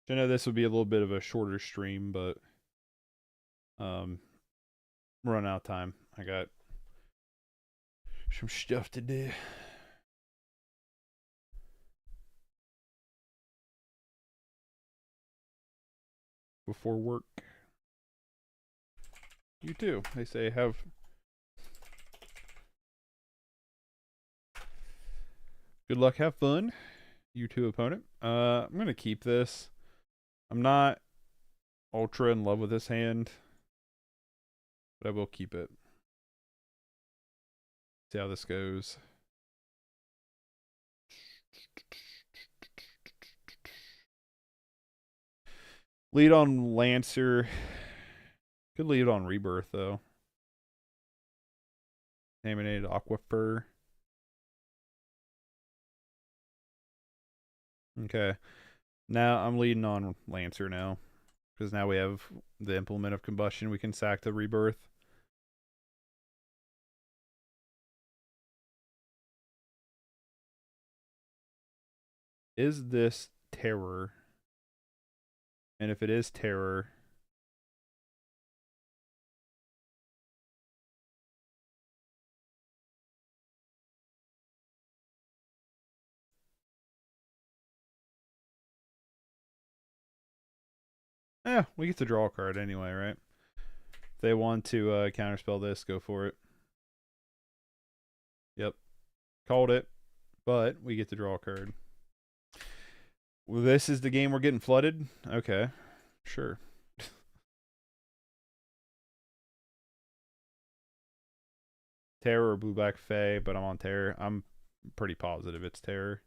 I know this would be a little bit of a shorter stream, but we're running out of time. I got some stuff to do before work. You too. They say have good luck, have fun. You too, opponent. I'm gonna keep this. I'm not ultra in love with this hand, but I will keep it. See how this goes. Lead on Lancer. Could lead on Rebirth, though. Contaminated Aquifer. Okay. Now I'm leading on Lancer now. Because now we have the Implement of Combustion. We can sack the Rebirth. Is this Terror? And if it is Terror... Yeah, we get to draw a card anyway, right? If they want to counterspell this, go for it. Yep. Called it. But we get to draw a card. Well, this is the game we're getting flooded? Okay. Sure. Terror or Blue Black Fae, but I'm on Terror. I'm pretty positive it's Terror.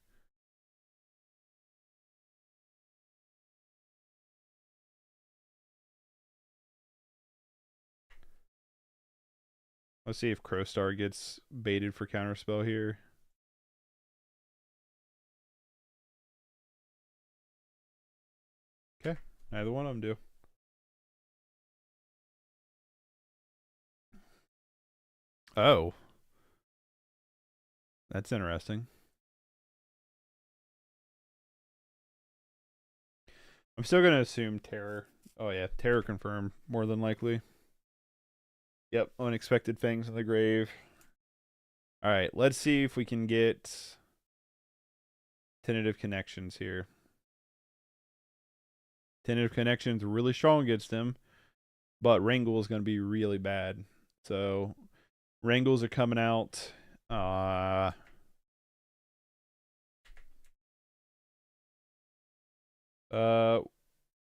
Let's see if Crowstar gets baited for counterspell here. Okay, neither one of them do. Oh. That's interesting. I'm still going to assume Terror. Oh yeah, Terror confirmed, more than likely. Yep, Unexpected Fangs in the Grave. Alright, let's see if we can get Tentative Connections here. Tentative Connections really strong against him, but Wrangle is going to be really bad. So, Wrangles are coming out.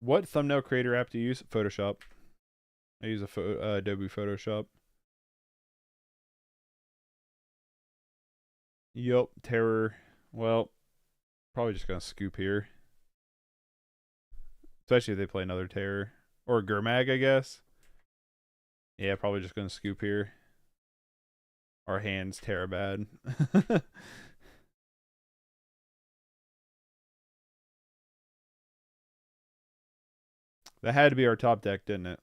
What thumbnail creator app do you use? Photoshop. I use Adobe Photoshop. Yup, Terror. Well, probably just gonna scoop here. Especially if they play another Terror. Or Gurmag, I guess. Yeah, probably just gonna scoop here. Our hand's Terror bad. That had to be our top deck, didn't it?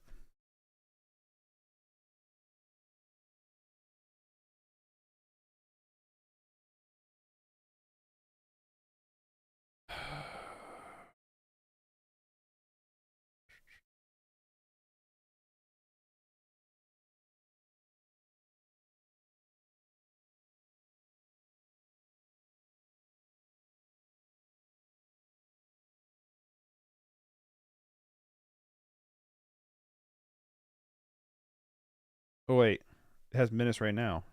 Oh wait, it has Menace right now.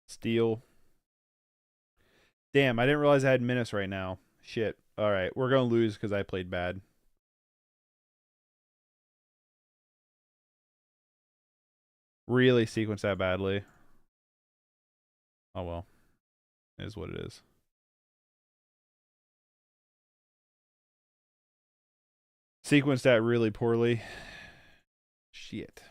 Steel. Damn, I didn't realize I had Menace right now. Shit. Alright, we're gonna lose because I played bad. Really sequenced that badly. Oh well. It is what it is. Sequenced that really poorly. Shit.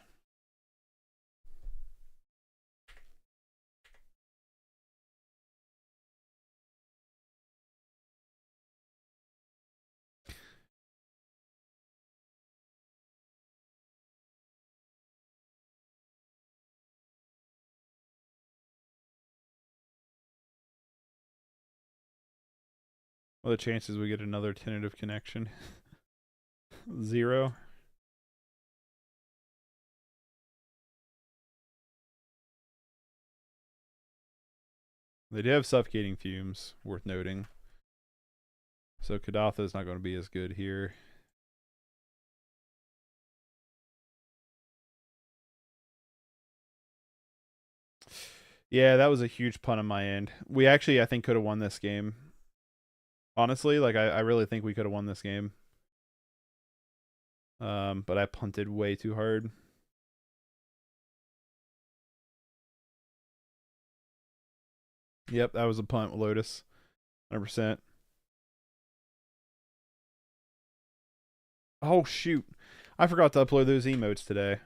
What are the chances we get another tentative connection? 0. They do have suffocating fumes, worth noting. So Kadatha is not going to be as good here. Yeah, that was a huge pun on my end. We actually, I think, could have won this game. Honestly, like I really think we could have won this game. But I punted way too hard. Yep, that was a punt with Lotus. 100%. Oh, shoot. I forgot to upload those emotes today.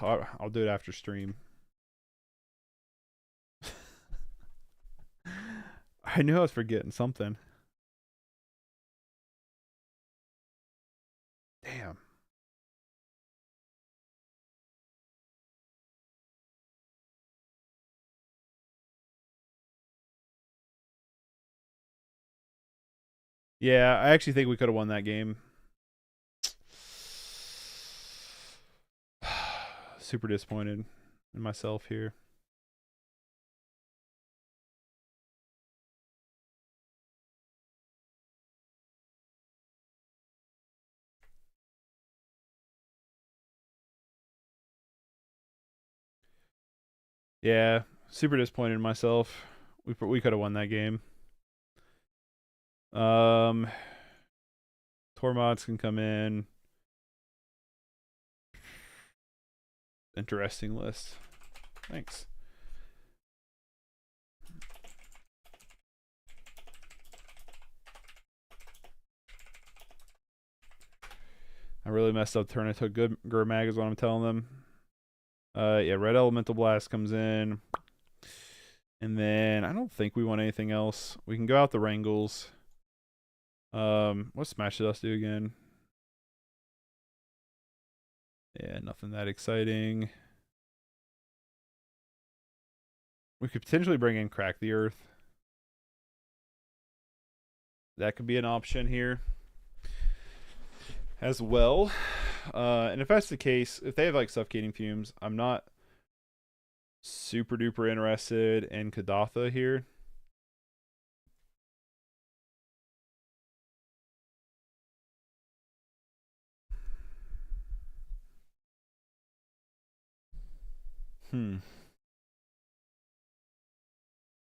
I'll do it after stream. I knew I was forgetting something. Damn. Yeah, I actually think we could have won that game. Super disappointed in myself here. Yeah, super disappointed in myself. We could have won that game. Tormods can come in. Interesting list. Thanks. I really messed up turning to good Gurmag is what I'm telling them. Yeah, Red Elemental Blast comes in. And then I don't think we want anything else. We can go out the Wrangles. What Smash Dust do again? Yeah, nothing that exciting. We could potentially bring in Crack the Earth. That could be an option here as well. And if that's the case, if they have like suffocating fumes, I'm not super duper interested in Kadatha here.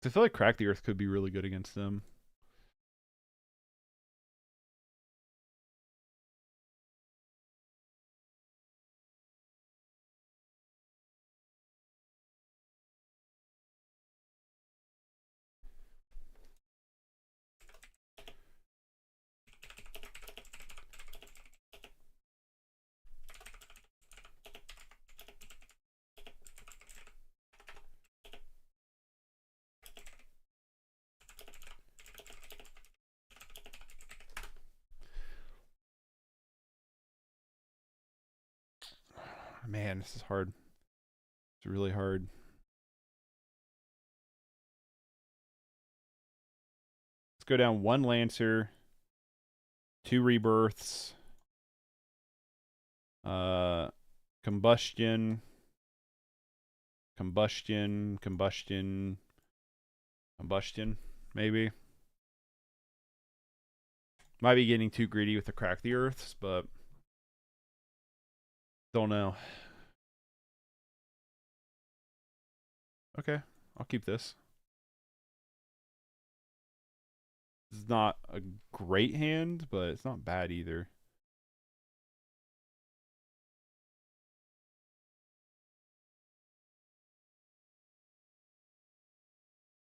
I feel like Crack the Earth could be really good against them. Man, this is hard. It's really hard. Let's go down 1 Lancer, 2 Rebirths, Combustion, maybe. Might be getting too greedy with the Crack the Earths, but don't know. Okay, I'll keep this. This is not a great hand, but it's not bad either.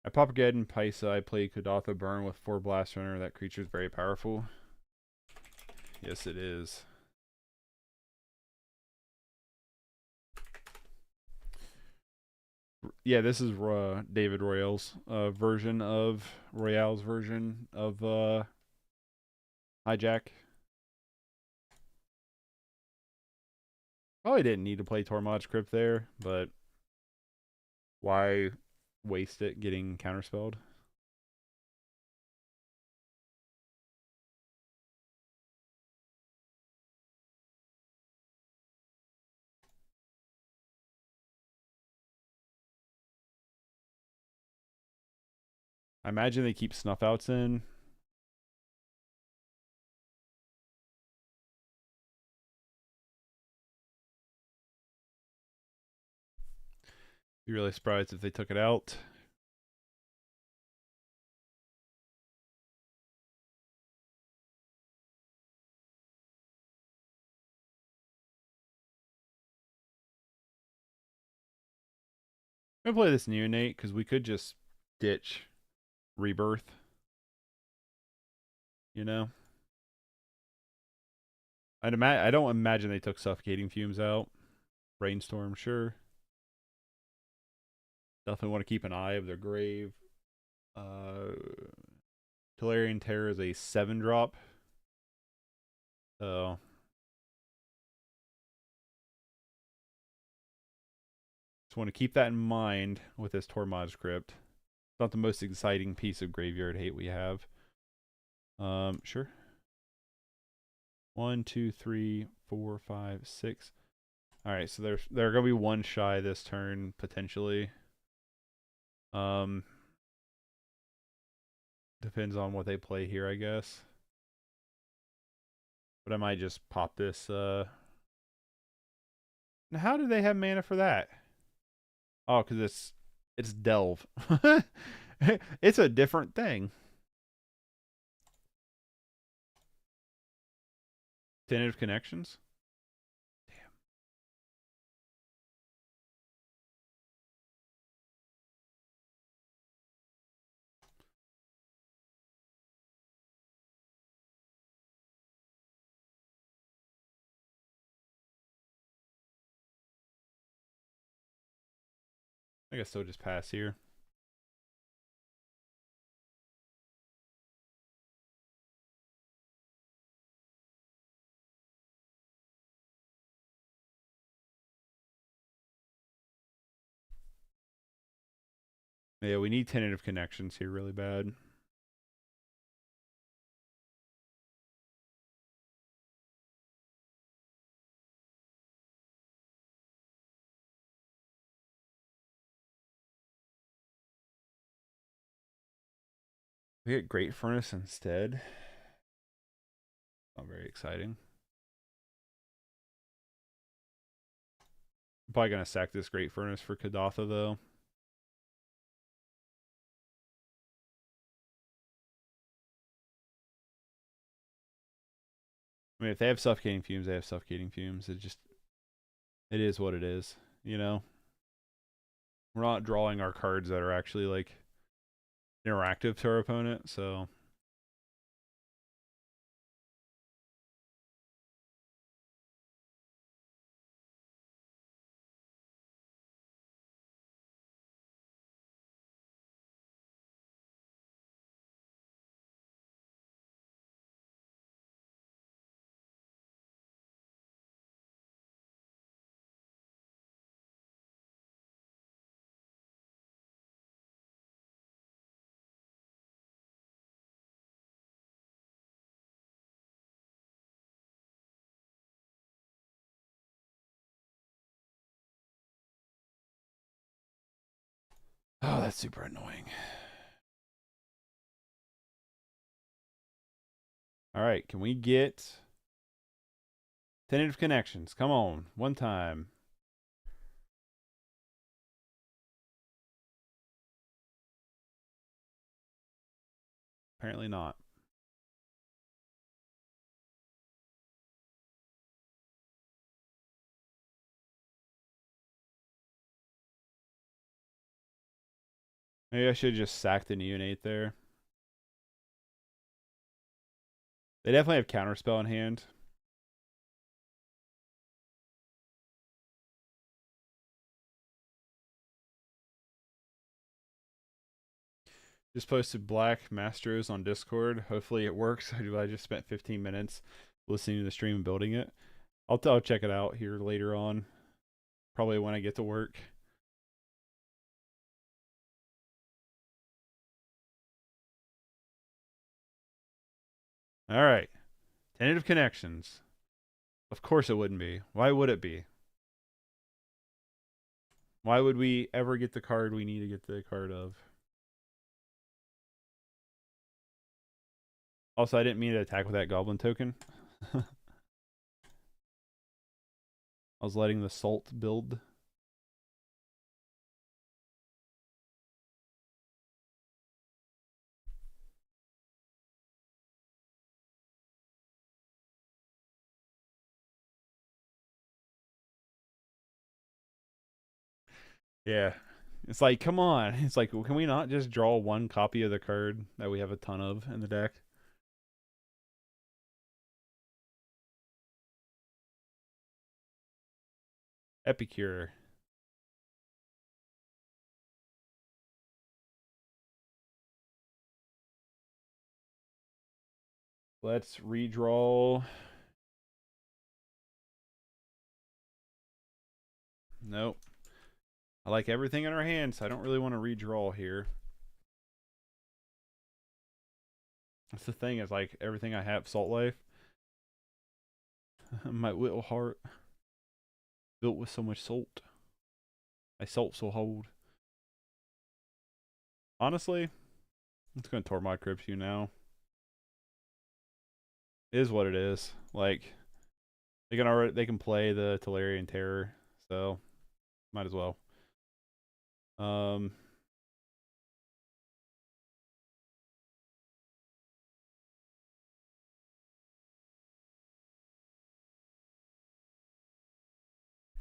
I pop Ged and Paisa. I play Kudatha Burn with 4 Blast Runner. That creature is very powerful. Yes, it is. Yeah, this is David Royale's version of Hijack. Probably didn't need to play Tormod's Crypt there, but why waste it getting counterspelled? I imagine they keep snuff outs in. Be really surprised if they took it out. I'm gonna play this Neonate because we could just ditch Rebirth. You know? I don't imagine they took Suffocating Fumes out. Rainstorm, sure. Definitely want to keep an eye of their grave. Tolarian Terror is a 7-drop. So just want to keep that in mind with this Tormod's Crypt. It's not the most exciting piece of graveyard hate we have. Sure. 1, 2, 3, 4, 5, 6. All right, so they're gonna be one shy this turn potentially. Depends on what they play here, I guess. But I might just pop this. Now, how do they have mana for that? Oh, because it's Delve. It's a different thing. Tentative Connections? Damn. I guess they'll just pass here. Yeah, we need Tentative Connections here really bad. We get Great Furnace instead. Not very exciting. I'm probably going to sack this Great Furnace for Kadatha, though. I mean, if they have Suffocating Fumes, they have Suffocating Fumes. It is what it is, you know? We're not drawing our cards that are actually, like, interactive to our opponent, so... Oh, that's super annoying. All right, can we get Tentative Connections? Come on, one time. Apparently not. Maybe I should just sack the Neonate there. They definitely have Counterspell in hand. Just posted Black Mastros on Discord. Hopefully it works. I just spent 15 minutes listening to the stream and building it. I'll check it out here later on. Probably when I get to work. All right. Tentative Connections. Of course it wouldn't be. Why would it be? Why would we ever get the card we need to get the card of? Also, I didn't mean to attack with that Goblin token. I was letting the Salt build. Yeah. It's like, come on. It's like, can we not just draw one copy of the card that we have a ton of in the deck? Epicure. Let's redraw. Nope. I like everything in our hands, so I don't really want to redraw here. That's the thing, is like everything I have, Salt Life. My little heart built with so much salt. My salt so hold. Honestly, it's gonna Tormod Crypt you now. It is what it is. Like they can play the Tolarian Terror, so might as well. Um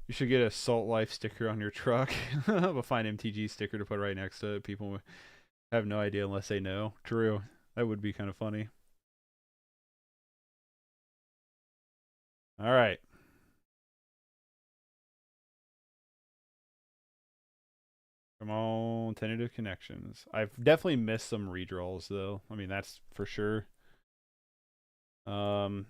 You should get a Salt Life sticker on your truck. A fine MTG sticker to put right next to it. People have no idea unless they know. True. That would be kind of funny. All right. Come on, tentative connections. I've definitely missed some redraws though. I mean, that's for sure. Um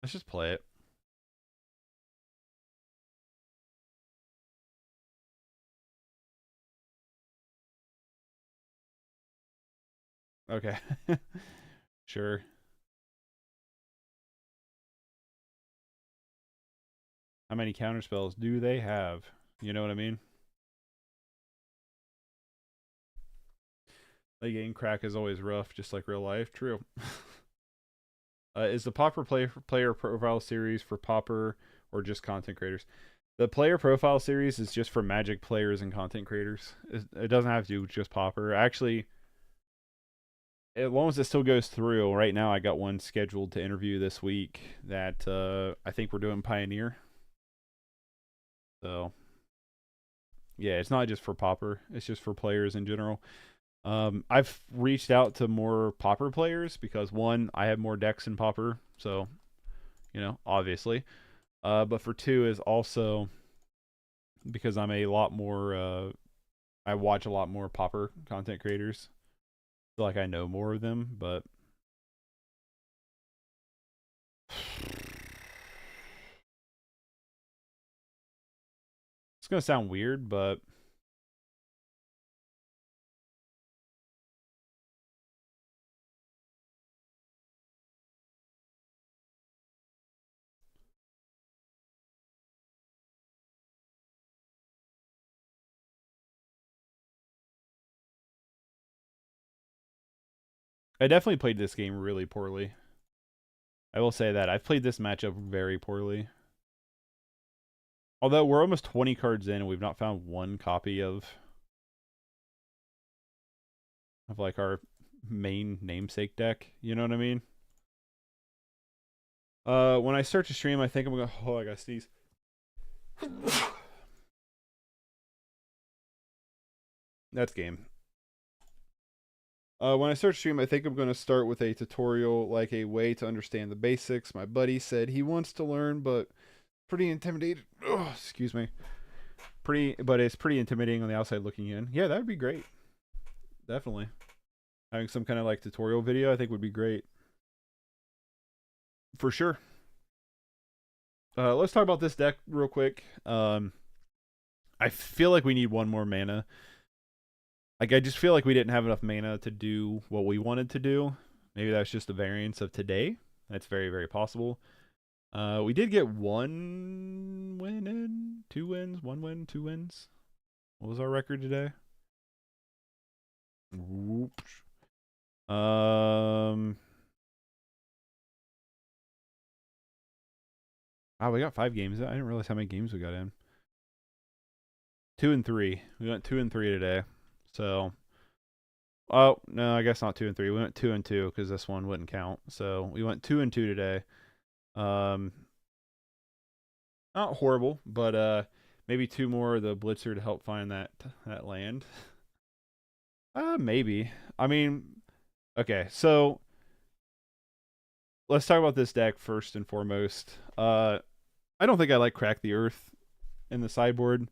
Let's just play it. Okay. Sure. How many counterspells do they have? You know what I mean? The game crack is always rough, just like real life. True. Is the Pauper player profile series for Pauper or just content creators? The player profile series is just for Magic players and content creators. It doesn't have to do with just Pauper. Actually, as long as it still goes through, right now I got one scheduled to interview this week that I think we're doing Pioneer. So, yeah, it's not just for Pauper. It's just for players in general. I've reached out to more Pauper players because one, I have more decks in Pauper, so obviously. But for two is also because I'm a lot more. I watch a lot more Pauper content creators, so like I know more of them. But it's gonna sound weird, but I definitely played this game really poorly. I will say that I've played this matchup very poorly. Although we're almost 20 cards in and we've not found one copy of like our main namesake deck. You know what I mean? When I start to stream, I think I'm gonna. Oh, I gotta sneeze. That's game. When I start to stream, I think I'm gonna start with a tutorial, like a way to understand the basics. My buddy said he wants to learn, but pretty intimidated. Oh, excuse me. But it's pretty intimidating on the outside looking in. Yeah, that would be great. Definitely. Having some kind of like tutorial video, I think would be great. For sure. Let's talk about this deck real quick. I feel like we need one more mana. Like I just feel like we didn't have enough mana to do what we wanted to do. Maybe that's just a variance of today. That's very, very possible. We did get one win in, 2 wins, 1 win, 2 wins. What was our record today? Whoops. Oh, we got 5 games. I didn't realize how many games we got in. 2 and 3. We went 2 and 3 today. So, oh no, I guess not 2 and 3. We went 2 and 2 because this one wouldn't count. So we went 2 and 2 today. Not horrible, but maybe 2 more of the blitzer to help find that land. Maybe. I mean, okay, so let's talk about this deck first and foremost. I don't think I like Crack the Earth in the sideboard,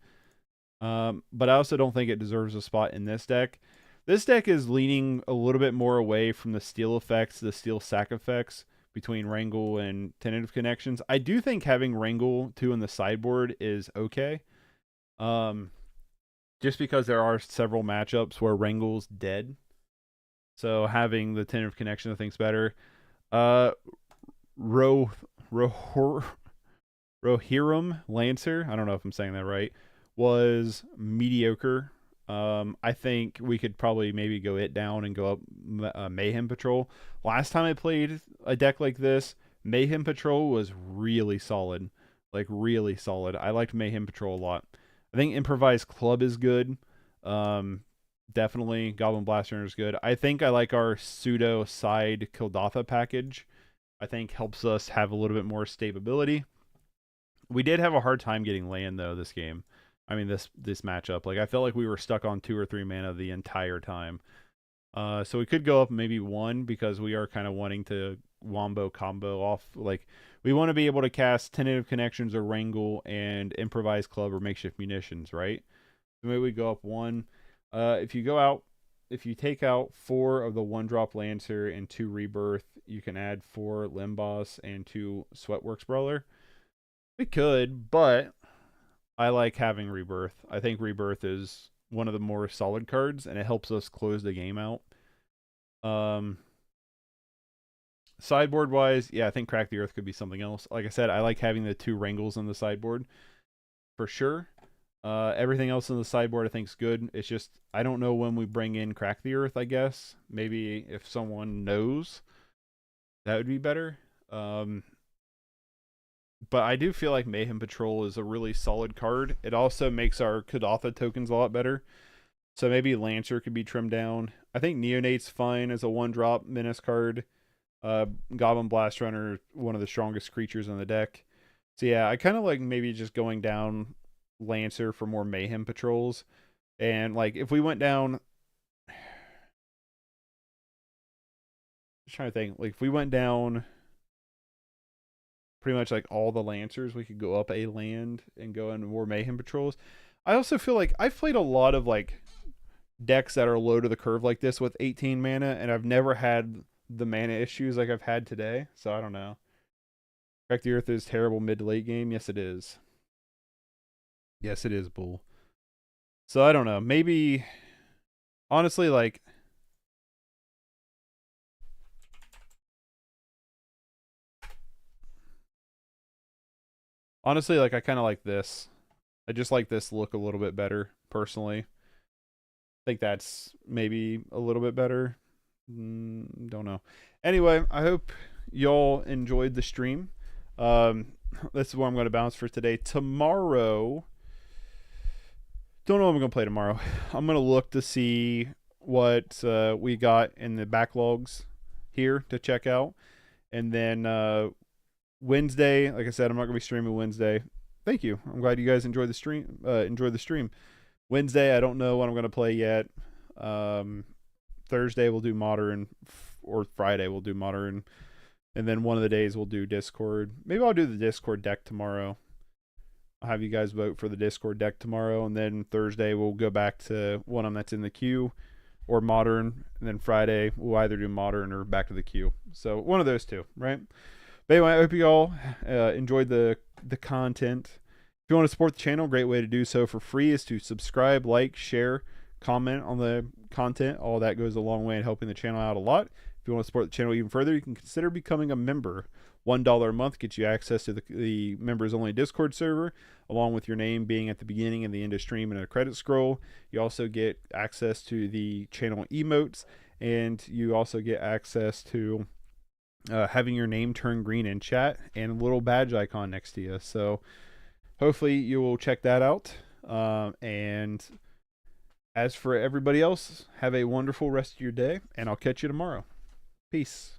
but I also don't think it deserves a spot in this deck. This deck is leaning a little bit more away from the steal effects, the steal sack effects between Wrangle and Tentative Connections. I do think having Wrangle 2 in the sideboard is okay. Just because there are several matchups where Wrangle's dead. So having the Tentative Connection I think's better. Rohirrim Lancer, I don't know if I'm saying that right, was mediocre. I think we could probably maybe go it down and go up Mayhem Patrol. Last time I played a deck like this, Mayhem Patrol was really solid. Like, really solid. I liked Mayhem Patrol a lot. I think Improvised Club is good. Definitely. Goblin Blaster is good. I think I like our pseudo side Kildatha package. I think helps us have a little bit more stability. We did have a hard time getting land, though, this game. I mean, this matchup. Like, I felt like we were stuck on 2 or 3 mana the entire time. So we could go up maybe 1 because we are kind of wanting to wombo combo off. Like, we want to be able to cast Tentative Connections or Wrangle and Improvised Club or Makeshift Munitions, right? So maybe we go up 1. If you take out 4 of the 1-drop Lancer and 2 Rebirth, you can add 4 Limboss and 2 Sweatworks Brawler. We could, but I like having Rebirth. I think Rebirth is one of the more solid cards, and it helps us close the game out. Sideboard wise, yeah, I think Crack the Earth could be something else. Like I said, I like having the 2 Wrangles on the sideboard for sure. Everything else in the sideboard I think is good. It's just I don't know when we bring in Crack the Earth, I guess. Maybe if someone knows, that would be better. But I do feel like Mayhem Patrol is a really solid card. It also makes our Kildatha tokens a lot better. So maybe Lancer could be trimmed down. I think Neonate's fine as a 1-drop menace card. Goblin Blast Runner, one of the strongest creatures in the deck. So yeah, I kind of like maybe just going down Lancer for more Mayhem Patrols. And like if we went down, just trying to think, like if we went down pretty much like all the Lancers, we could go up a land and go in more Mayhem Patrols. I also feel like I've played a lot of like decks that are low to the curve like this with 18 mana, and I've never had the mana issues like I've had today. So I don't know. Crack the Earth is terrible mid to late game. Yes, it is. Yes, it is, Bull. So I don't know. Maybe, honestly, like, I kind of like this. I just like this look a little bit better, personally. I think that's maybe a little bit better. Don't know. Anyway, I hope y'all enjoyed the stream. This is where I'm going to bounce for today. Tomorrow, don't know what I'm going to play tomorrow. I'm going to look to see what we got in the backlogs here to check out. And then Wednesday, like I said, I'm not going to be streaming Wednesday. Thank you. I'm glad you guys enjoyed the stream. Wednesday, I don't know what I'm going to play yet. Thursday, we'll do Modern, or Friday, we'll do Modern. And then one of the days, we'll do Discord. Maybe I'll do the Discord deck tomorrow. I'll have you guys vote for the Discord deck tomorrow. And then Thursday, we'll go back to one of them that's in the queue or Modern. And then Friday, we'll either do Modern or back to the queue. So one of those two, right? But anyway, I hope you all enjoyed the content. If you want to support the channel, a great way to do so for free is to subscribe, like, share, comment on the content. All that goes a long way in helping the channel out a lot. If you want to support the channel even further, you can consider becoming a member. $1 a month gets you access to the members only Discord server, along with your name being at the beginning and the end of stream and a credit scroll. You also get access to the channel emotes, and you also get access to having your name turn green in chat and a little badge icon next to you. So hopefully you will check that out. And as for everybody else, have a wonderful rest of your day, and I'll catch you tomorrow. Peace.